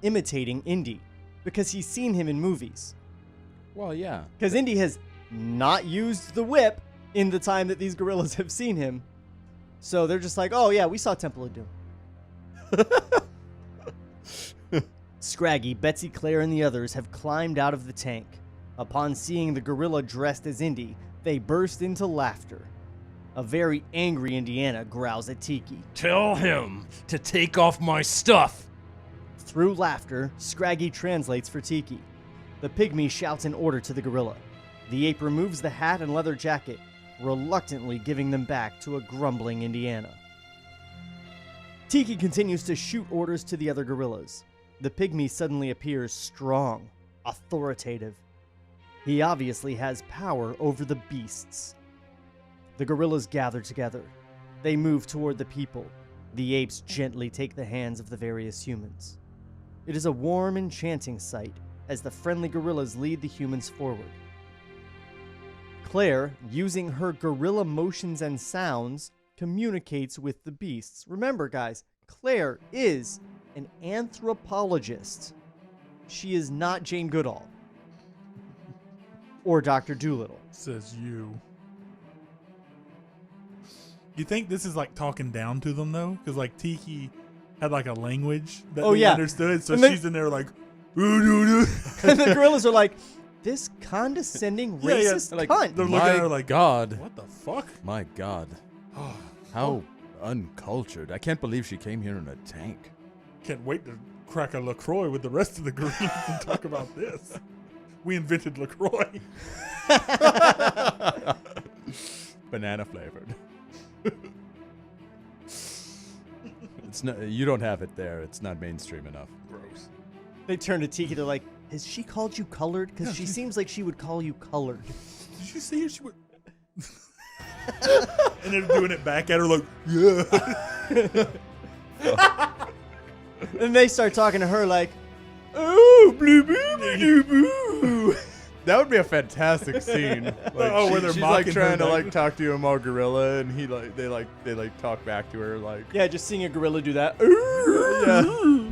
imitating Indy, because he's seen him in movies. Well, yeah. Because Indy has not used the whip in the time that these gorillas have seen him. So they're just like, oh yeah, we saw Temple of Doom. Scraggy, Betsy, Claire, and the others have climbed out of the tank. Upon seeing the gorilla dressed as Indy, they burst into laughter. A very angry Indiana growls at Tiki. Tell him to take off my stuff. Through laughter, Scraggy translates for Tiki. The pygmy shouts an order to the gorilla. The ape removes the hat and leather jacket, reluctantly giving them back to a grumbling Indiana. Tiki continues to shoot orders to the other gorillas. The pygmy suddenly appears strong, authoritative. He obviously has power over the beasts. The gorillas gather together. They move toward the people. The apes gently take the hands of the various humans. It is a warm, enchanting sight as the friendly gorillas lead the humans forward. Claire, using her gorilla motions and sounds, communicates with the beasts. Remember, guys, Claire is an anthropologist. She is not Jane Goodall. Or Dr. Dolittle. Says you. You think this is like talking down to them though? Because like Tiki had like a language that they understood, so she's in there like, ooh. And the gorillas are like, this condescending racist like, cunt. They're looking at her like, God. what the fuck? My God. How uncultured. I can't believe she came here in a tank. Can't wait to crack a LaCroix with the rest of the Greens and talk about this. We invented LaCroix. Banana flavored. It's not. You don't have it there. It's not mainstream enough. Gross. They turn to Tiki, they're like, has she called you colored? Because Yeah, she she- seems like she would call you colored. Did you see her? She would. And they're doing it back at her like, yeah. And they start talking to her like, oh, blue boo boo boo. That would be a fantastic scene. Like, where they're she's mocking like trying her, to like- like talk to him all gorilla, and they talk back to her like, Yeah, just seeing a gorilla do that. yeah.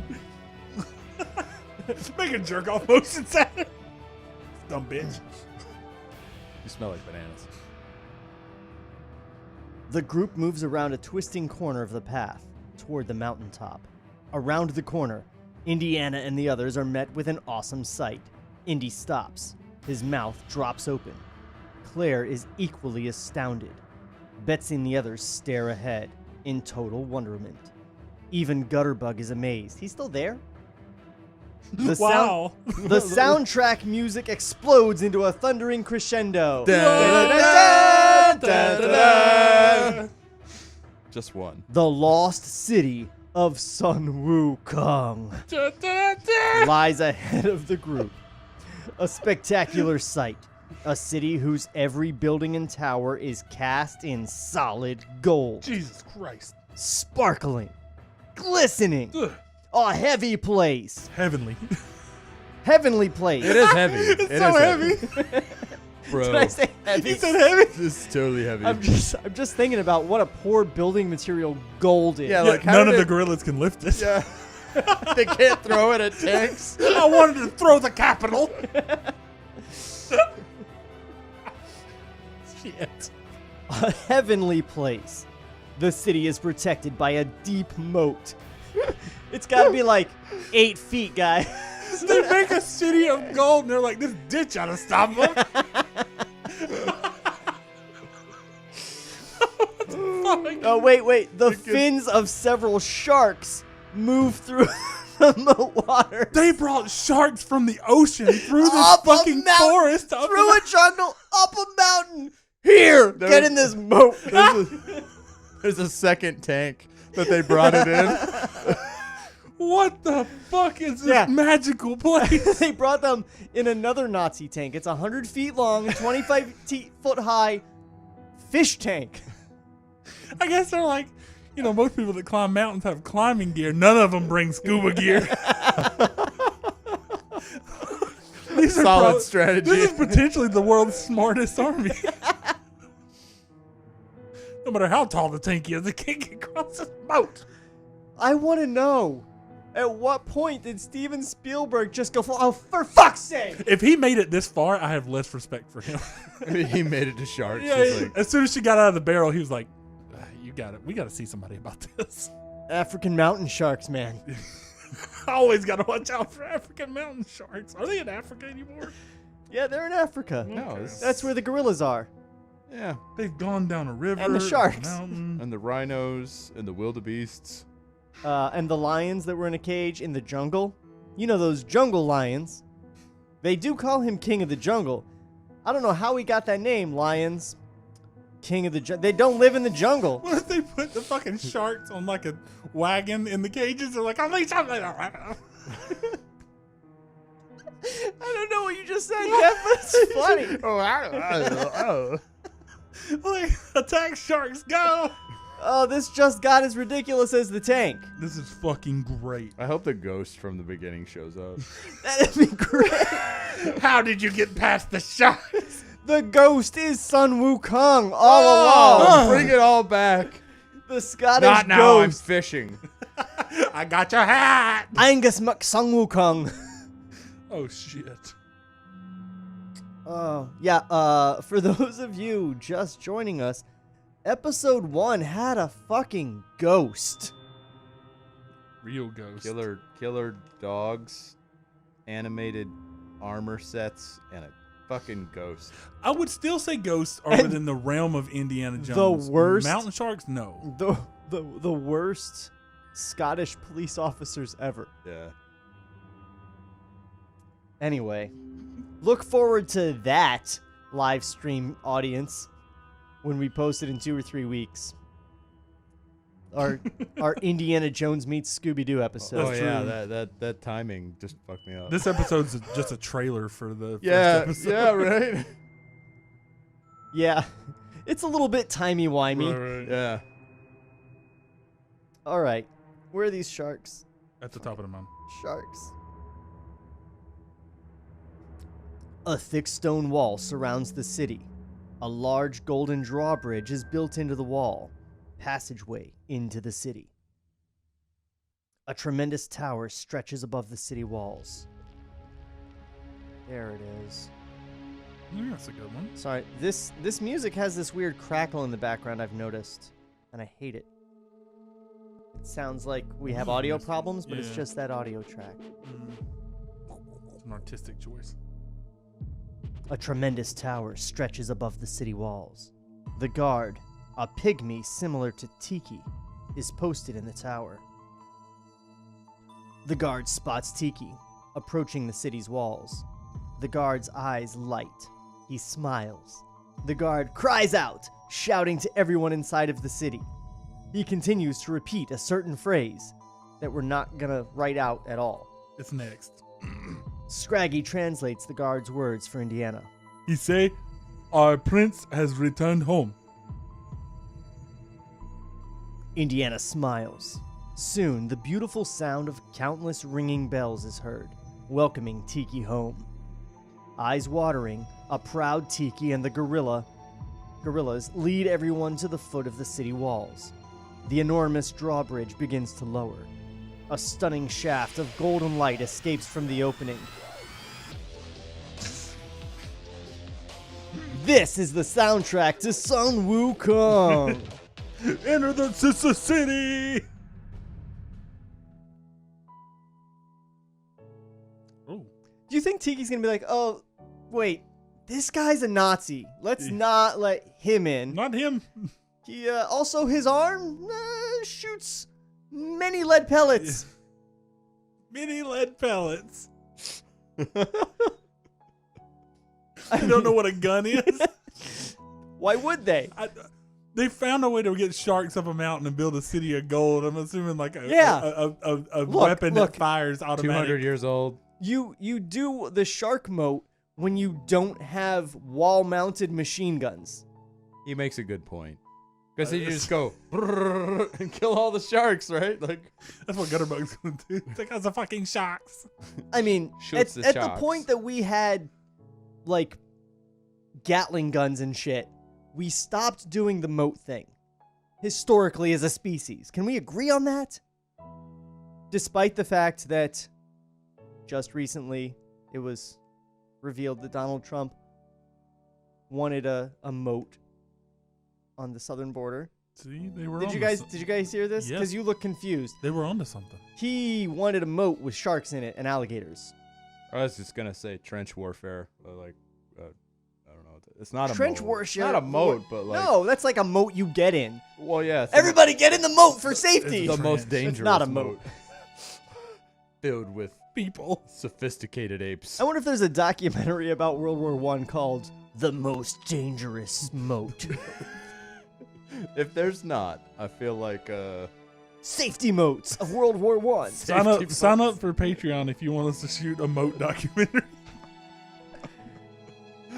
Making jerk off motions at her. Dumb bitch. You smell like bananas. The group moves around a twisting corner of the path toward the mountaintop. Around the corner, Indiana and the others are met with an awesome sight. Indy stops. His mouth drops open. Claire is equally astounded. Betsy and the others stare ahead in total wonderment. Even Gutterbug is amazed. He's still there? Wow. The soundtrack music explodes into a thundering crescendo. Just one. The lost city of Sun Wukong lies ahead of the group. A spectacular sight. A city whose every building and tower is cast in solid gold. Jesus Christ. Sparkling. Glistening. A heavy place. Heavenly. Heavenly place. It is heavy. It's so heavy. Bro. Did I say heavy? You said heavy? This is totally heavy. I'm just thinking about what a poor building material gold is. Yeah, like how None did of the it- gorillas can lift it. Yeah. They can't throw it at tanks. I wanted to throw the capital. Shit. A heavenly place. The city is protected by a deep moat. It's got to be like 8 feet, guy. They make a city of gold, and they're like, this ditch ought to stop them. Oh, wait. The fins of several sharks move through the moat water. They brought sharks from the ocean through this Up a fucking mountain, forest. Up through a jungle, up a mountain. Here, get in this moat. There's a second tank that they brought it in. What the fuck is this magical place? They brought them in another Nazi tank. It's 100 feet long and 25 foot high fish tank. I guess they're like, you know, most people that climb mountains have climbing gear. None of them bring scuba gear. These are Solid strategy. This is potentially the world's smartest army. No matter how tall the tank is, it can't get across this moat. I want to know, at what point did Steven Spielberg just go, for fuck's sake? If he made it this far, I have less respect for him. I mean, he made it to sharks. Yeah, It's like, as soon as she got out of the barrel, he was like, you got it. We got to see somebody about this. African mountain sharks, man. I always got to watch out for African mountain sharks. Are they in Africa anymore? Yeah, they're in Africa. no, That's where the gorillas are. yeah. They've gone down a river. And the sharks. A mountain. And the rhinos and the wildebeests. And the lions that were in a cage in the jungle. You know those jungle lions. They do call him King of the Jungle. I don't know how he got that name, lions. King of the Jungle. They don't live in the jungle. What if they put the fucking sharks on like a wagon in the cages? They're like, unleash something. I don't know what you just said, Jeff, but it's funny. Like, attack sharks, go. Oh, this just got as ridiculous as the tank. This is fucking great. I hope the ghost from the beginning shows up. That'd be great. How did you get past the sharks? The ghost is Sun Wukong all along. Bring it all back. The Scottish Not now, I'm ghost. fishing. I got your hat. Angus McSung Wukong. Oh, shit. Oh, yeah, for those of you just joining us, episode 1 had a fucking ghost. Real ghost. Killer dogs, animated armor sets, and a fucking ghost. I would still say ghosts are within the realm of Indiana The Jones. worst- Mountain sharks, no. The worst Scottish police officers ever. Yeah. Anyway, look forward to that live stream audience when we post it in 2 or 3 weeks. Our Indiana Jones meets Scooby-Doo episode. Oh That's yeah, true. that timing just fucked me up. This episode's just a trailer for the yeah, first episode. yeah, right. Yeah, it's a little bit timey-wimey. Right. Yeah. All right, where are these sharks? At the top of the mountain. Sharks. A thick stone wall surrounds the city. A large golden drawbridge is built into the wall. Passageway into the city. A tremendous tower stretches above the city walls. There it is. Yeah, that's a good one. Sorry, this music has this weird crackle in the background I've noticed, and I hate it. It sounds like we have audio problems, but it's Yeah. just that audio track. It's an artistic choice. A tremendous tower stretches above the city walls. The guard, a pygmy similar to Tiki, is posted in the tower. The guard spots Tiki, approaching the city's walls. The guard's eyes light. He smiles. The guard cries out, shouting to everyone inside of the city. He continues to repeat a certain phrase that we're not gonna write out at all. It's next. Scraggy translates the guard's words for Indiana. He say, our prince has returned home. Indiana smiles. Soon, the beautiful sound of countless ringing bells is heard, welcoming Tiki home. Eyes watering, a proud Tiki and the gorillas lead everyone to the foot of the city walls. The enormous drawbridge begins to lower. A stunning shaft of golden light escapes from the opening. This is the soundtrack to Sun Wukong. Enter the sister city. Oh, Do you think Tiki's gonna be like, oh, wait, this guy's a Nazi. Let's not let him in. not him. He also his arm shoots many lead pellets. Mini lead pellets. I don't know what a gun is. Why would they? They found a way to get sharks up a mountain and build a city of gold. I'm assuming like a weapon that fires automatic. 200 years old. You do the shark moat when you don't have wall-mounted machine guns. He makes a good point. Because then you just go and kill all the sharks, right? Like that's what Gutterbug's gonna do. Take out the fucking sharks. I mean, at the point that we had like Gatling guns and shit, we stopped doing the moat thing. Historically, as a species, can we agree on that? Despite the fact that just recently it was revealed that Donald Trump wanted a moat on the southern border. See, they were. Did you guys hear this? Yes. Because you look confused. They were onto something. He wanted a moat with sharks in it and alligators. I was just gonna say trench warfare, I don't know. It's not Trench a moat. warfare. Not a moat, but like no, that's like a moat you get in. Well, yeah. Everybody get in the moat for safety. It's the most dangerous. It's not a moat. Filled with people, sophisticated apes. I wonder if there's a documentary about World War I called "The Most Dangerous Moat." If there's not, I feel like safety moats of World War I. Sign up for Patreon if you want us to shoot a moat documentary.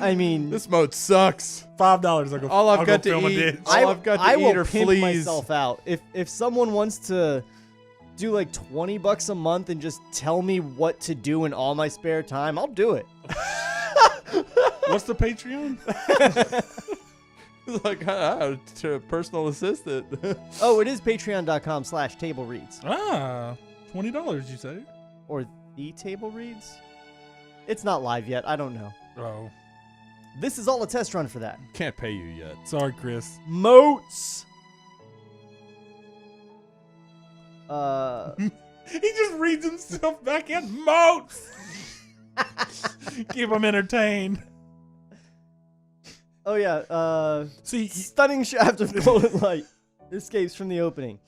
I mean, this moat sucks. $5. All I've got to eat. All I've got to eat are pimp fleas. myself out. If someone wants to do like $20 a month and just tell me what to do in all my spare time, I'll do it. What's the Patreon? Like to personal assistant. Oh, it is patreon.com/tablereads. $20 you say? Or the table reads? It's not live yet. I don't know. Oh. This is all a test run for that. Can't pay you yet. Sorry, Chris. Moats. He just reads himself back in moats. Keep him entertained. Oh yeah. See, stunning shaft of golden light escapes from the opening.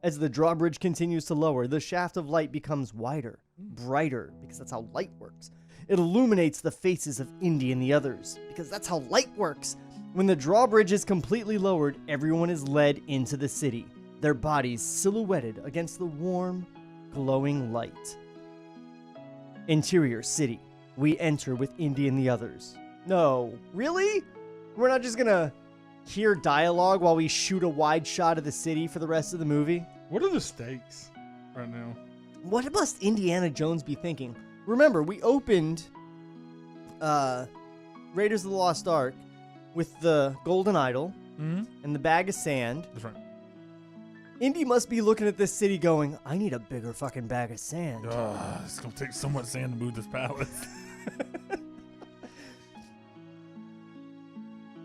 As the drawbridge continues to lower, the shaft of light becomes wider, brighter, because that's how light works. It illuminates the faces of Indy and the others, because that's how light works. When the drawbridge is completely lowered, everyone is led into the city, their bodies silhouetted against the warm, glowing light. Interior city. We enter with Indy and the others. No, really? We're not just gonna hear dialogue while we shoot a wide shot of the city for the rest of the movie? What are the stakes right now? What must Indiana Jones be thinking? Remember, we opened Raiders of the Lost Ark with the golden idol and the bag of sand. That's right. Indy must be looking at this city going, I need a bigger fucking bag of sand. It's going to take so much sand to move this palace.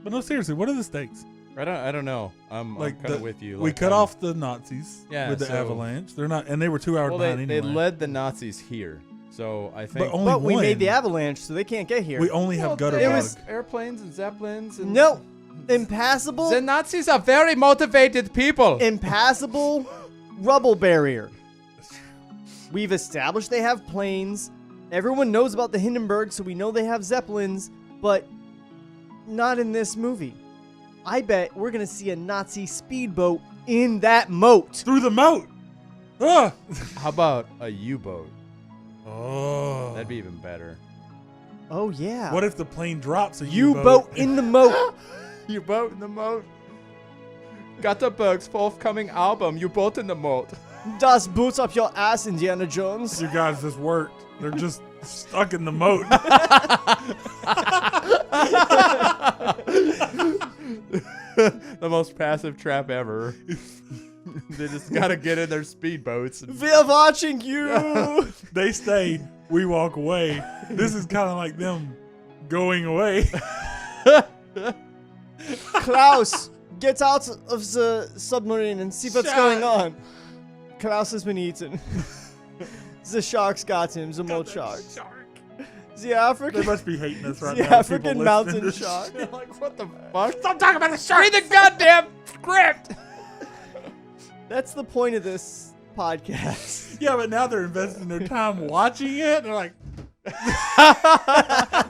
But no, seriously, what are the stakes? I don't know. I'm kind of with you. We cut off the Nazis with the so- avalanche. They're not, and they were 2 hours behind they anyway. led the Nazis here. So I think. But we made the avalanche, so they can't get here. We only have gutter It bug. was airplanes and zeppelins. And No. Impassable. The Nazis are very motivated people. Impassable rubble barrier. We've established they have planes. Everyone knows about the Hindenburg, so we know they have zeppelins, but not in this movie. I bet we're going to see a Nazi speedboat in that moat. Through the moat. Ah. How about a U-boat? Oh. That'd be even better. Oh, yeah. What if the plane drops a U-boat in the moat? U-boat in the moat. Gutterberg's forthcoming album, U-boat in the moat. Das boots up your ass, Indiana Jones. You guys, this worked. They're just stuck in the moat. The most passive trap ever. They just gotta get in their speedboats. We're watching you. They stay. We walk away. This is kind of like them going away. Klaus, get out of the submarine and see what's going on. Klaus has been eaten. The sharks got him, the moat sharks. The African. They must be hating us right the now. The African mountain shark. Like, what the fuck? Stop talking about the shark. Read the goddamn script. That's the point of this podcast. Yeah, but now they're investing their time watching it. They're like,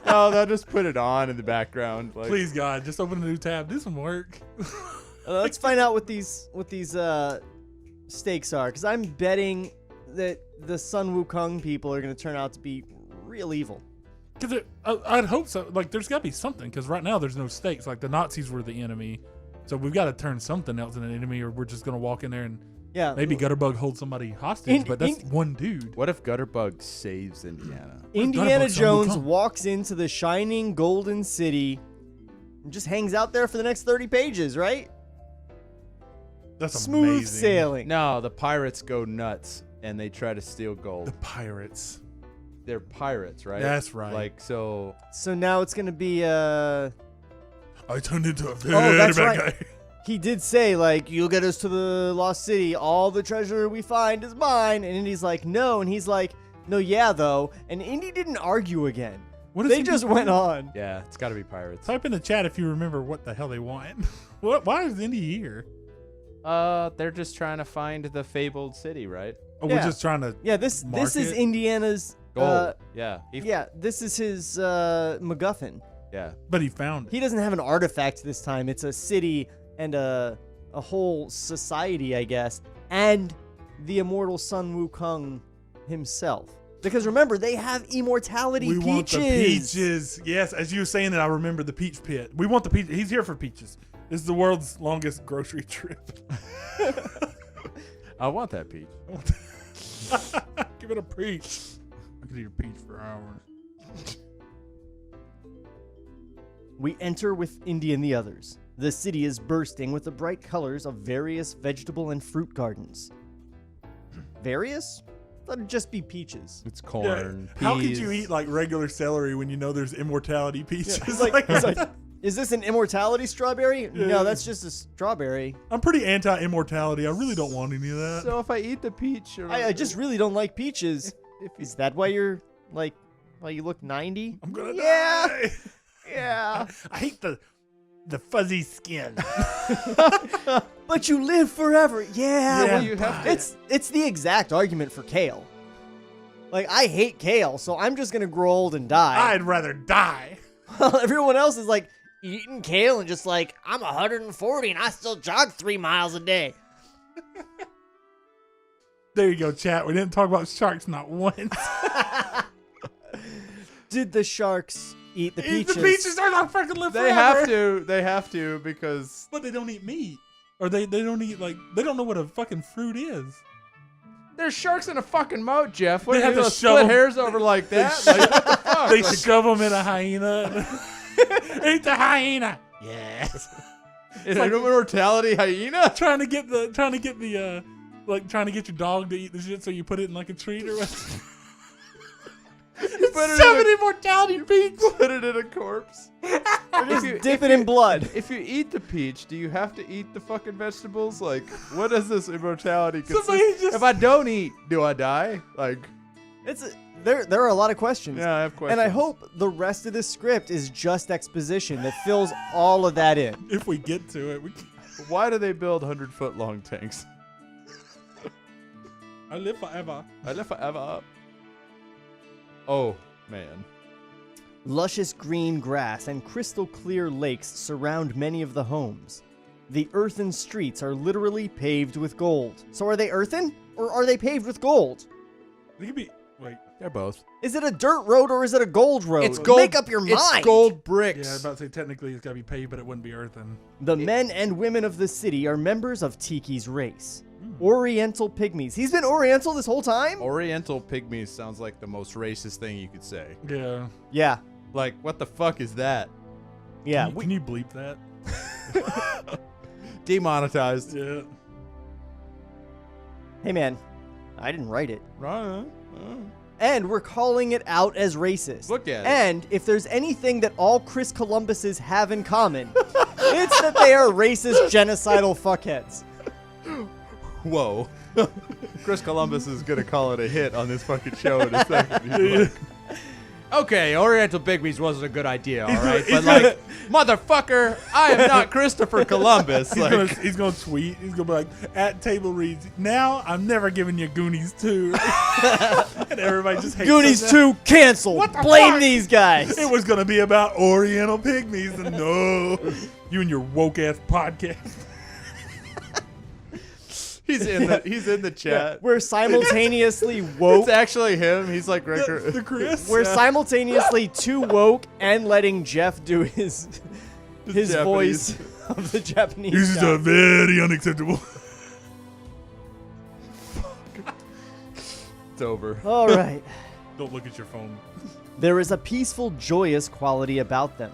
no, they'll just put it on in the background. Like, please, God, just open a new tab. Do some work. Let's find out what these stakes are, because I'm betting that the Sun Wukong people are going to turn out to be real evil. Because I'd hope so. Like, there's got to be something. Because right now there's no stakes. Like, the Nazis were the enemy, so we've got to turn something else into an enemy, or we're just going to walk in there and maybe Gutterbug holds somebody hostage. But that's one dude. What if Gutterbug saves Indiana? Indiana Jones walks into the shining golden city and just hangs out there for the next 30 pages, right? That's smooth amazing. sailing. No, the pirates go nuts and they try to steal gold. The pirates. They're pirates, right? That's right. Like, so now it's gonna be I turned into a very that's bad right. guy. He did say, like, you'll get us to the lost city. All the treasure we find is mine. And Indy's like, no. And he's like, no, yeah, though. And Indy didn't argue again. They just went on. Yeah, it's got to be pirates. Type in the chat if you remember what the hell they want. Why is Indy here? They're just trying to find the fabled city, right? Oh, we're just trying to. Yeah, this is Indiana's gold. Yeah. This is his MacGuffin. Yeah. But he found it. He doesn't have an artifact this time. It's a city and a whole society, I guess, and the immortal Sun Wukong himself. Because remember, they have immortality peaches. We want the peaches. Yes, as you were saying that, I remember the peach pit. We want the peach. He's here for peaches. This is the world's longest grocery trip. I want that peach. Give it a peach. I could eat a peach for hours. We enter with Indy and the others. The city is bursting with the bright colors of various vegetable and fruit gardens. Various? Thought it'd just be peaches. It's corn. Yeah. How could you eat like regular celery when you know there's immortality peaches? Yeah. He's like, is this an immortality strawberry? Yeah. No, that's just a strawberry. I'm pretty anti-immortality. I really don't want any of that. So if I eat the peach, I just really don't like peaches. Is that why you're like, why you look 90? I'm gonna die. Yeah. I hate the fuzzy skin. But you live forever. Yeah. Well, you have to. It's the exact argument for kale. Like, I hate kale, so I'm just gonna grow old and die. I'd rather die. Well, everyone else is like eating kale and just like, I'm 140 and I still jog 3 miles a day. There you go, chat. We didn't talk about sharks not once. Did the sharks eat the peaches? The peaches are not freaking live They forever. They have to because. But they don't eat meat. Or they don't eat, like, they don't know what a fucking fruit is. There's sharks in a fucking moat, Jeff. What They are have you to gonna shove split 'em- hairs over like that? Like, what the fuck? They Like, shove them in a hyena. Eat the hyena. Yes. in an immortality hyena? Trying to get your dog to eat the shit, so you put it in like a treat or whatever. 70 mortality peaks. Put it in a corpse. Just dip it in blood. If you eat the peach, do you have to eat the fucking vegetables? Like, what does this immortality consist? If I don't eat, do I die? Like, There are a lot of questions. Yeah, I have questions. And I hope the rest of this script is just exposition that fills all of that in. If we get to it, we can. why do they build 100-foot long tanks? I live forever. I live forever. Oh, man. Luscious green grass and crystal clear lakes surround many of the homes. The earthen streets are literally paved with gold. So are they earthen or are they paved with gold? They could be. Wait. They're both. Is it a dirt road or is it a gold road? It's gold. Make up your mind. It's gold bricks. Yeah, I was about to say technically it's got to be paved, but it wouldn't be earthen. The men and women of the city are members of Tiki's race. Oriental pygmies. He's been Oriental this whole time? Oriental pygmies sounds like the most racist thing you could say. Yeah. Yeah. Like, what the fuck is that? Yeah. Can you bleep that? Demonetized. Yeah. Hey, man. I didn't write it. Right. And we're calling it out as racist. Look at it. And if there's anything that all Chris Columbuses have in common, it's that they are racist, genocidal fuckheads. Whoa. Chris Columbus is going to call it a hit on this fucking show in a second. He's like, Okay, Oriental pygmies wasn't a good idea, all right? But like, motherfucker, I am not Christopher Columbus. He's gonna tweet. He's gonna be like, at table reads, now I'm never giving you Goonies 2. And everybody just hates Goonies us. 2 canceled. What the Blame fuck? these guys. It was gonna be about Oriental pygmies, and no, you and your woke ass podcast. he's in the chat. We're simultaneously woke. It's actually him. He's like Ricker. The Chris. We're simultaneously too woke and letting Jeff do his Japanese. voice of the Japanese This is guy. very unacceptable. It's over. All right. Don't look at your phone. There is a peaceful, joyous quality about them.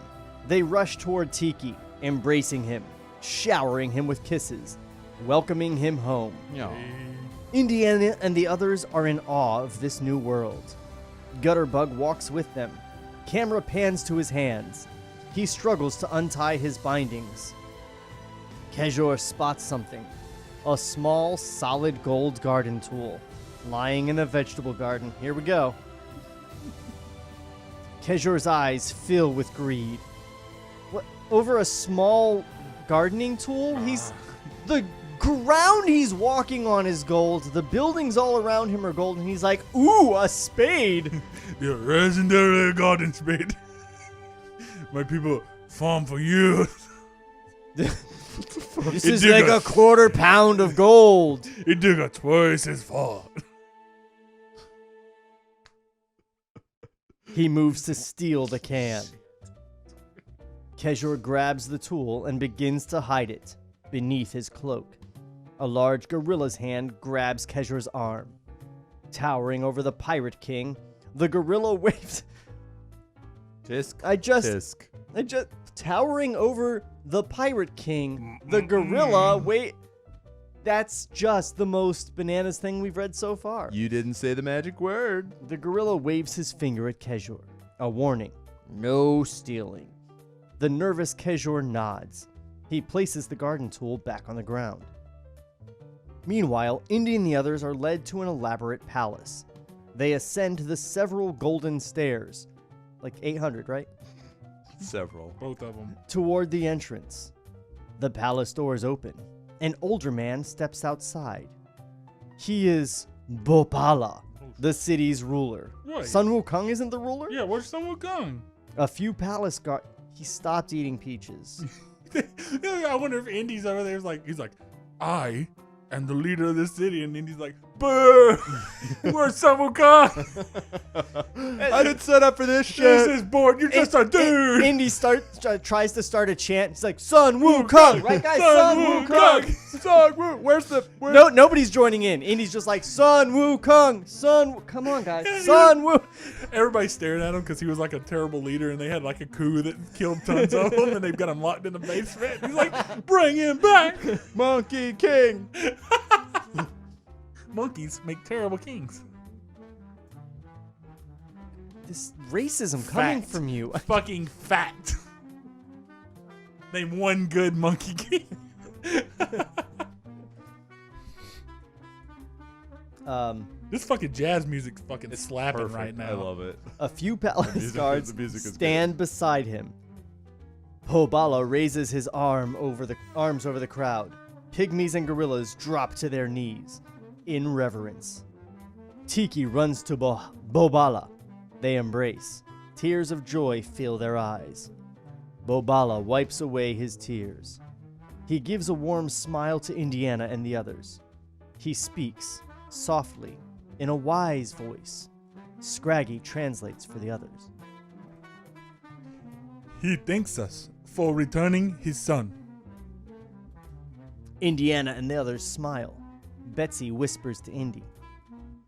They rush toward Tiki, embracing him, showering him with kisses, welcoming him home. No. Indiana and the others are in awe of this new world. Gutterbug walks with them. Camera pans to his hands. He struggles to untie his bindings. Kejor spots something. A small, solid gold garden tool lying in a vegetable garden. Here we go. Kejor's eyes fill with greed. What? Over a small gardening tool? The ground he's walking on is gold. The buildings all around him are gold, and he's like, ooh, a spade. The legendary garden spade. My people farm for you. This is like a quarter pound of gold. It dig a twice as far. He moves to steal the can. Kejor grabs the tool and begins to hide it beneath his cloak. A large gorilla's hand grabs Kejor's arm. Towering over the Pirate King, the gorilla waves. Towering over the Pirate King, the gorilla That's just the most bananas thing we've read so far. You didn't say the magic word. The gorilla waves his finger at Kejor. A warning. No stealing. The nervous Kejor nods. He places the garden tool back on the ground. Meanwhile, Indy and the others are led to an elaborate palace. They ascend the several golden stairs. Like 800, right? Several. Both of them. Toward the entrance. The palace doors open. An older man steps outside. He is Bopala, the city's ruler. Right. Sun Wukong isn't the ruler? Yeah, where's Sun Wukong? A few palace guard. He stopped eating peaches. I wonder if Indy's over there. He's like, I am the leader of this city, and Indy's like, boo! Where's Sun Wukong? I didn't set up for this shit. This is bored. You're just a dude. Indy tries to start a chant. He's like, Sun Wukong, right, guys? Sun Wukong. Sun Wukong. Where's No, nobody's joining in. Indy's just like, Sun Wukong. Come on, guys. Sun Wu. Everybody's staring at him because he was like a terrible leader, and they had like a coup that killed tons of them, and they've got him locked in the basement. He's like, bring him back. Monkey King. Monkeys make terrible kings. this racism coming Fact. from you. Fucking fact. Name one good Monkey King. This fucking jazz music's fucking slapping Perfect. right now. I love it. A few palace guards the music is stand beside him. Pobala raises his arms over the crowd. Pygmies and gorillas drop to their knees in reverence. Tiki runs to Bobala. They embrace. Tears of joy fill their eyes. Bobala wipes away his tears. He gives a warm smile to Indiana and the others. He speaks, softly, in a wise voice. Scraggy translates for the others. He thanks us for returning his son. Indiana and the others smile. Betsy whispers to Indy.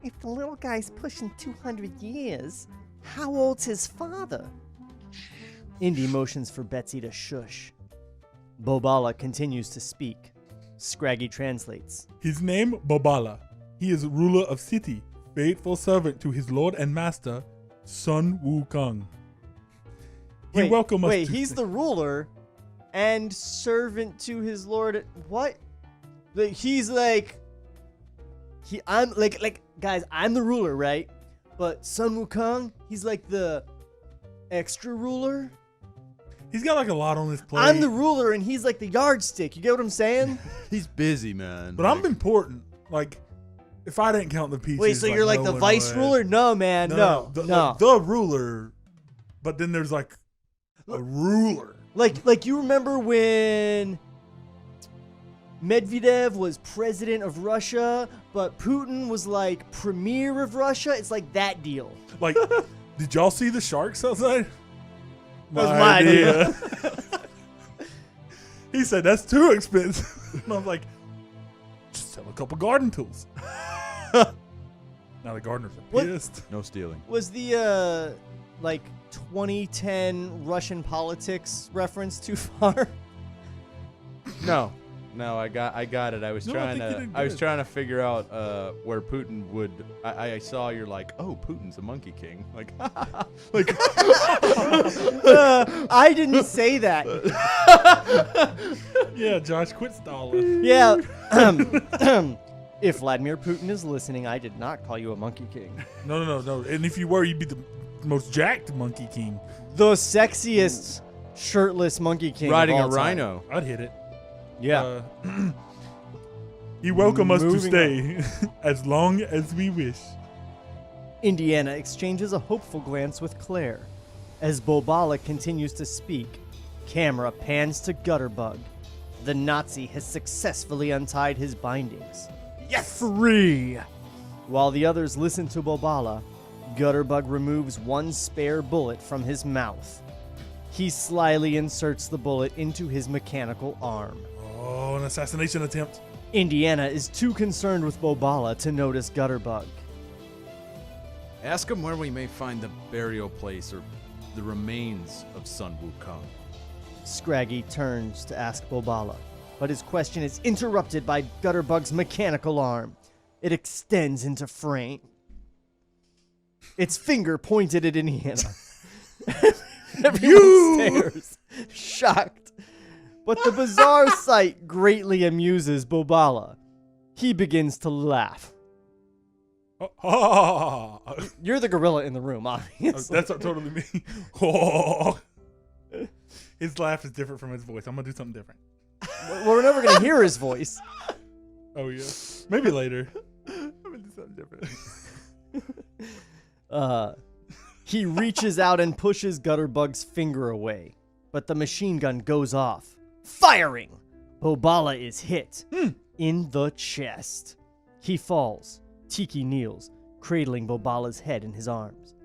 If the little guy's pushing 200 years, how old's his father? Indy motions for Betsy to shush. Bobala continues to speak. Scraggy translates. His name Bobala. He is ruler of city, faithful servant to his lord and master, Sun Wukong. He welcomes us. Wait, he's the ruler and servant to his lord. What? Like, he's like, I'm like, guys, I'm the ruler, right? But Sun Wukong, he's like the extra ruler. He's got like a lot on his plate. I'm the ruler and he's like the yardstick. You get what I'm saying? He's busy, man. But I'm important. Like, if I didn't count the pieces. Wait, so you're like the vice ruler? No, man, no. The ruler. But then there's like a ruler. Like you remember when Medvedev was president of Russia, but Putin was like premier of Russia? It's like that deal. Like, did y'all see the sharks outside? That was my idea. He said, that's too expensive. And I'm like, just sell a couple garden tools. Now the gardeners are pissed. No stealing. Was the like 2010 Russian politics reference too far? No, I got it. I was trying to figure out where Putin would. I saw you're like, oh, Putin's a Monkey King. Like, like. I didn't say that. Yeah, Josh, quit stalling. Yeah. If Vladimir Putin is listening, I did not call you a Monkey King. No. And if you were, you'd be the most jacked Monkey King. The sexiest shirtless Monkey King. Riding of a all time. rhino. I'd hit it. Yeah. He welcomed us to Moving stay as long as we wish. Indiana exchanges a hopeful glance with Claire. As Bobala continues to speak, camera pans to Gutterbug. The Nazi has successfully untied his bindings. Yes! Free! While the others listen to Bobala, Gutterbug removes one spare bullet from his mouth. He slyly inserts the bullet into his mechanical arm. Oh, an assassination attempt. Indiana is too concerned with Bobala to notice Gutterbug. Ask him where we may find the burial place or the remains of Sun Wukong. Scraggy turns to ask Bobala, but his question is interrupted by Gutterbug's mechanical arm. It extends into frame. Its finger pointed at Indiana. Everyone stares, shocked. But the bizarre sight greatly amuses Bobala. He begins to laugh. You're the gorilla in the room, obviously. That's totally me. His laugh is different from his voice. I'm going to do something different. Well, we're never going to hear his voice. Oh, yeah. Maybe later. I'm going to do something different. He reaches out and pushes Gutterbug's finger away, but the machine gun goes off. Firing! Bobala is hit in the chest. He falls. Tiki kneels, cradling Bobala's head in his arms.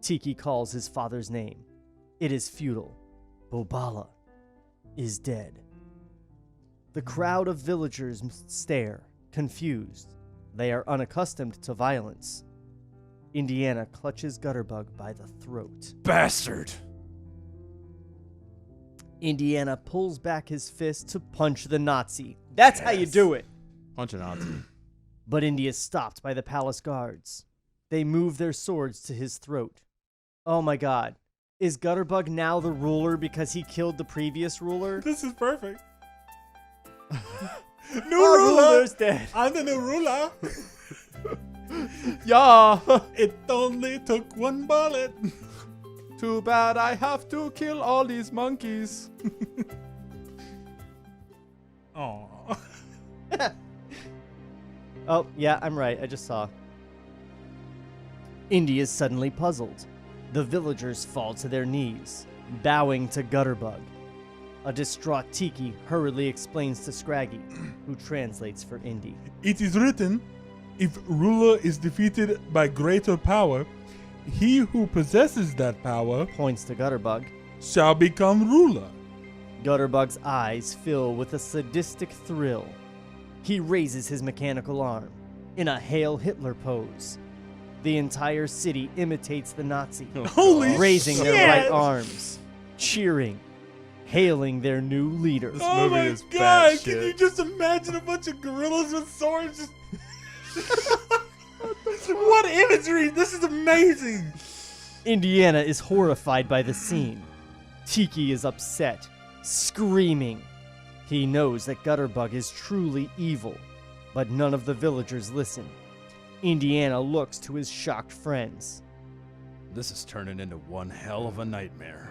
Tiki calls his father's name. It is futile. Bobala is dead. The crowd of villagers stare, confused. They are unaccustomed to violence. Indiana clutches Gutterbug by the throat. Bastard! Indiana pulls back his fist to punch the Nazi. That's how you do it. Punch a Nazi. But Indy is stopped by the palace guards. They move their swords to his throat. Oh my god. Is Gutterbug now the ruler because he killed the previous ruler? This is perfect. New Our ruler. ruler's dead. I'm the new ruler. Yeah. It only took one bullet. Too bad I have to kill all these monkeys. Oh. Oh, yeah, I'm right. I just saw. Indy is suddenly puzzled. The villagers fall to their knees, bowing to Gutterbug. A distraught Tiki hurriedly explains to Scraggy, who translates for Indy. It is written, if ruler is defeated by greater power, he who possesses that power Points to Gutterbug. shall become ruler. Gutterbug's eyes fill with a sadistic thrill. He raises his mechanical arm in a Hail Hitler pose. The entire city imitates the Nazi, Holy raising their shit! right arms, cheering, hailing their new leader. This Oh movie my is god, batshit. can you just imagine a bunch of gorillas with swords? What imagery! This is amazing! Indiana is horrified by the scene. Tiki is upset, screaming. He knows that Gutterbug is truly evil, but none of the villagers listen. Indiana looks to his shocked friends. This is turning into one hell of a nightmare.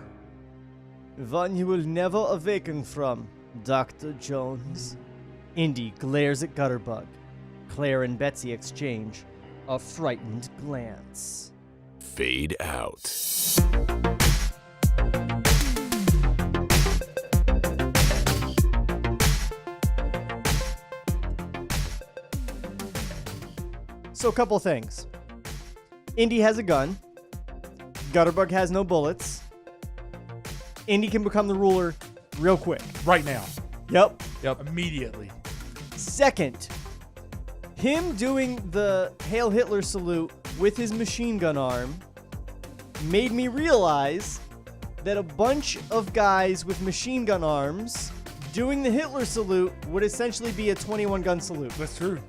One you will never awaken from, Dr. Jones. Indy glares at Gutterbug. Claire and Betsy exchange a frightened glance. Fade out. So, a couple things. Indy has a gun. Gutterbug has no bullets. Indy can become the ruler real quick. Right now. Yep. Immediately. Second, him doing the Hail Hitler salute with his machine gun arm made me realize that a bunch of guys with machine gun arms doing the Hitler salute would essentially be a 21 gun salute. That's true.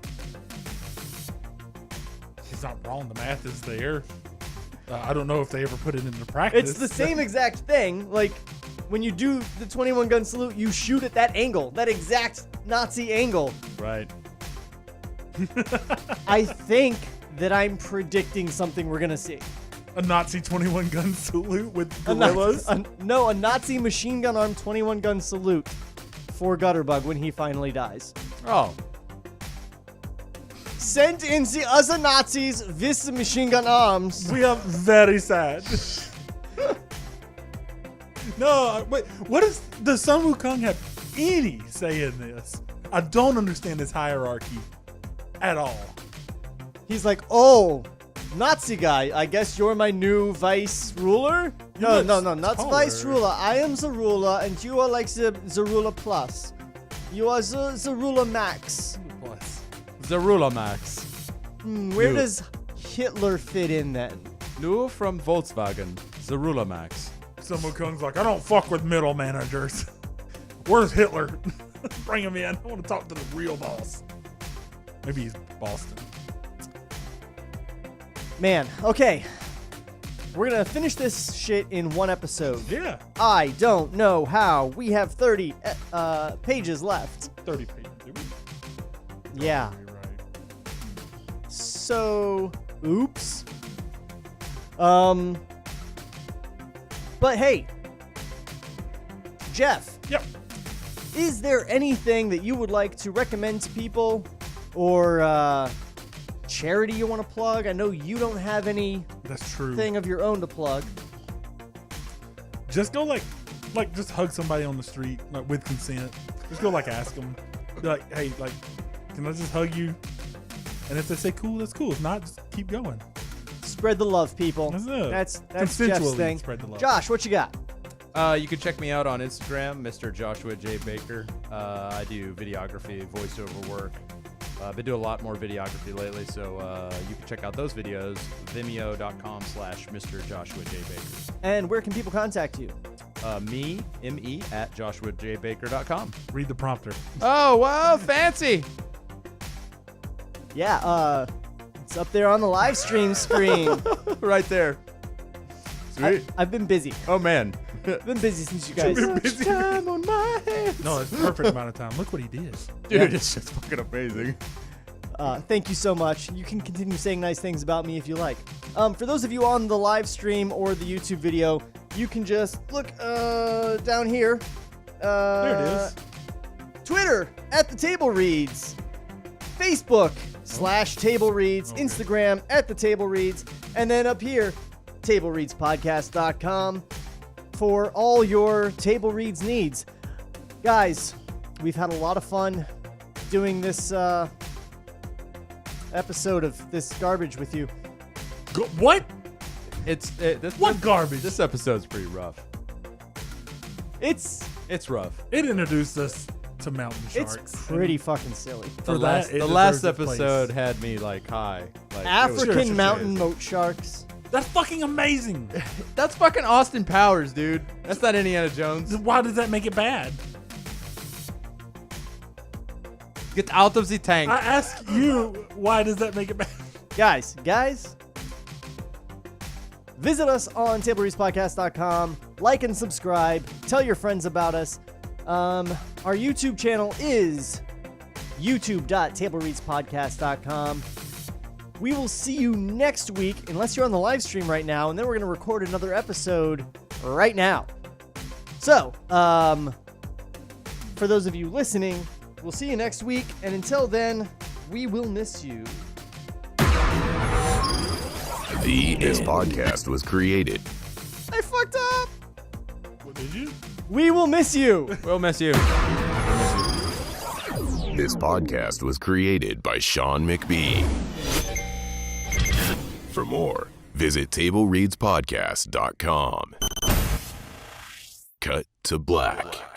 He's not wrong. The math is there. I don't know if they ever put it into practice. It's the same exact thing. Like, when you do the 21 gun salute, you shoot at that angle, that exact Nazi angle. Right. I think that I'm predicting something we're going to see. A Nazi 21 gun salute with A Nazi- gorillas. a Nazi machine gun arm 21 gun salute for Gutterbug when he finally dies. Oh. Send in the other Nazis with the machine gun arms. We are very sad. No, wait. Does Sun Wukong have any say in this? I don't understand this hierarchy at all. He's like, oh, Nazi guy, I guess you're my new vice ruler? No, not taller. vice ruler. I am the ruler, and you are like the ruler plus. You are the ruler max. Plus. Zarula Max. Where You. does Hitler fit in then? New from Volkswagen. Zarula Max. Sun Wukong's like, I don't fuck with middle managers. Where's Hitler? Bring him in. I want to talk to the real boss. Maybe he's Boston. Man, okay. We're gonna finish this shit in one episode. Yeah. I don't know how. We have 30 pages left. 30 pages, do we? Yeah. Right. So, oops. But hey, Jeff. Yep. Is there anything that you would like to recommend to people, or charity you want to plug? I know you don't have any That's true. thing of your own to plug. Just go like just hug somebody on the street, like with consent. Just go like ask them, be like, hey, like, can I just hug you? And if they say cool, that's cool. If not, just keep going. Spread the love, people. That's it. That's Jeff's Consensually thing. spread the love. Josh, what you got? You can check me out on Instagram, Mr. Joshua J. Baker. I do videography, voiceover work. I've been doing a lot more videography lately, so you can check out those videos, vimeo.com/Mr. Joshua J. Baker. And where can people contact you? Me, M-E, at joshuajbaker.com. Read the prompter. Oh, wow, fancy. Yeah, it's up there on the live stream screen. Right there. Sweet. I've been busy. Oh man. I've been busy since you guys. Time on my hands. No, it's perfect amount of time. Look what he did. Dude, it's just fucking amazing. Thank you so much. You can continue saying nice things about me if you like. For those of you on the live stream or the YouTube video, you can just look down here. There it is. Twitter @TheTableReads. Facebook /TableReads. Okay. Instagram @TheTableReads. And then up here, TableReadsPodcast.com for all your Table Reads needs. Guys, we've had a lot of fun doing this episode of this garbage with you. What? What garbage? This episode's pretty rough. It's rough. It introduced us to mountain sharks. It's pretty fucking silly. For that, it The last deserves a place. episode had me like high. Like, African sure. mountain moat sharks. That's fucking amazing. That's fucking Austin Powers, dude. That's not Indiana Jones. Why does that make it bad? Get out of the tank. I ask you, why does that make it bad? Guys, visit us on TableReadsPodcast.com. Like and subscribe. Tell your friends about us. Our YouTube channel is youtube.TableReadsPodcast.com. We will see you next week, unless you're on the live stream right now, and then we're going to record another episode right now. So, for those of you listening, we'll see you next week, and until then, we will miss you. This podcast was created. I fucked up! What did you? We will miss you! We'll miss you. This podcast was created by Sean McBee. For more, visit TableReadsPodcast.com. Cut to black.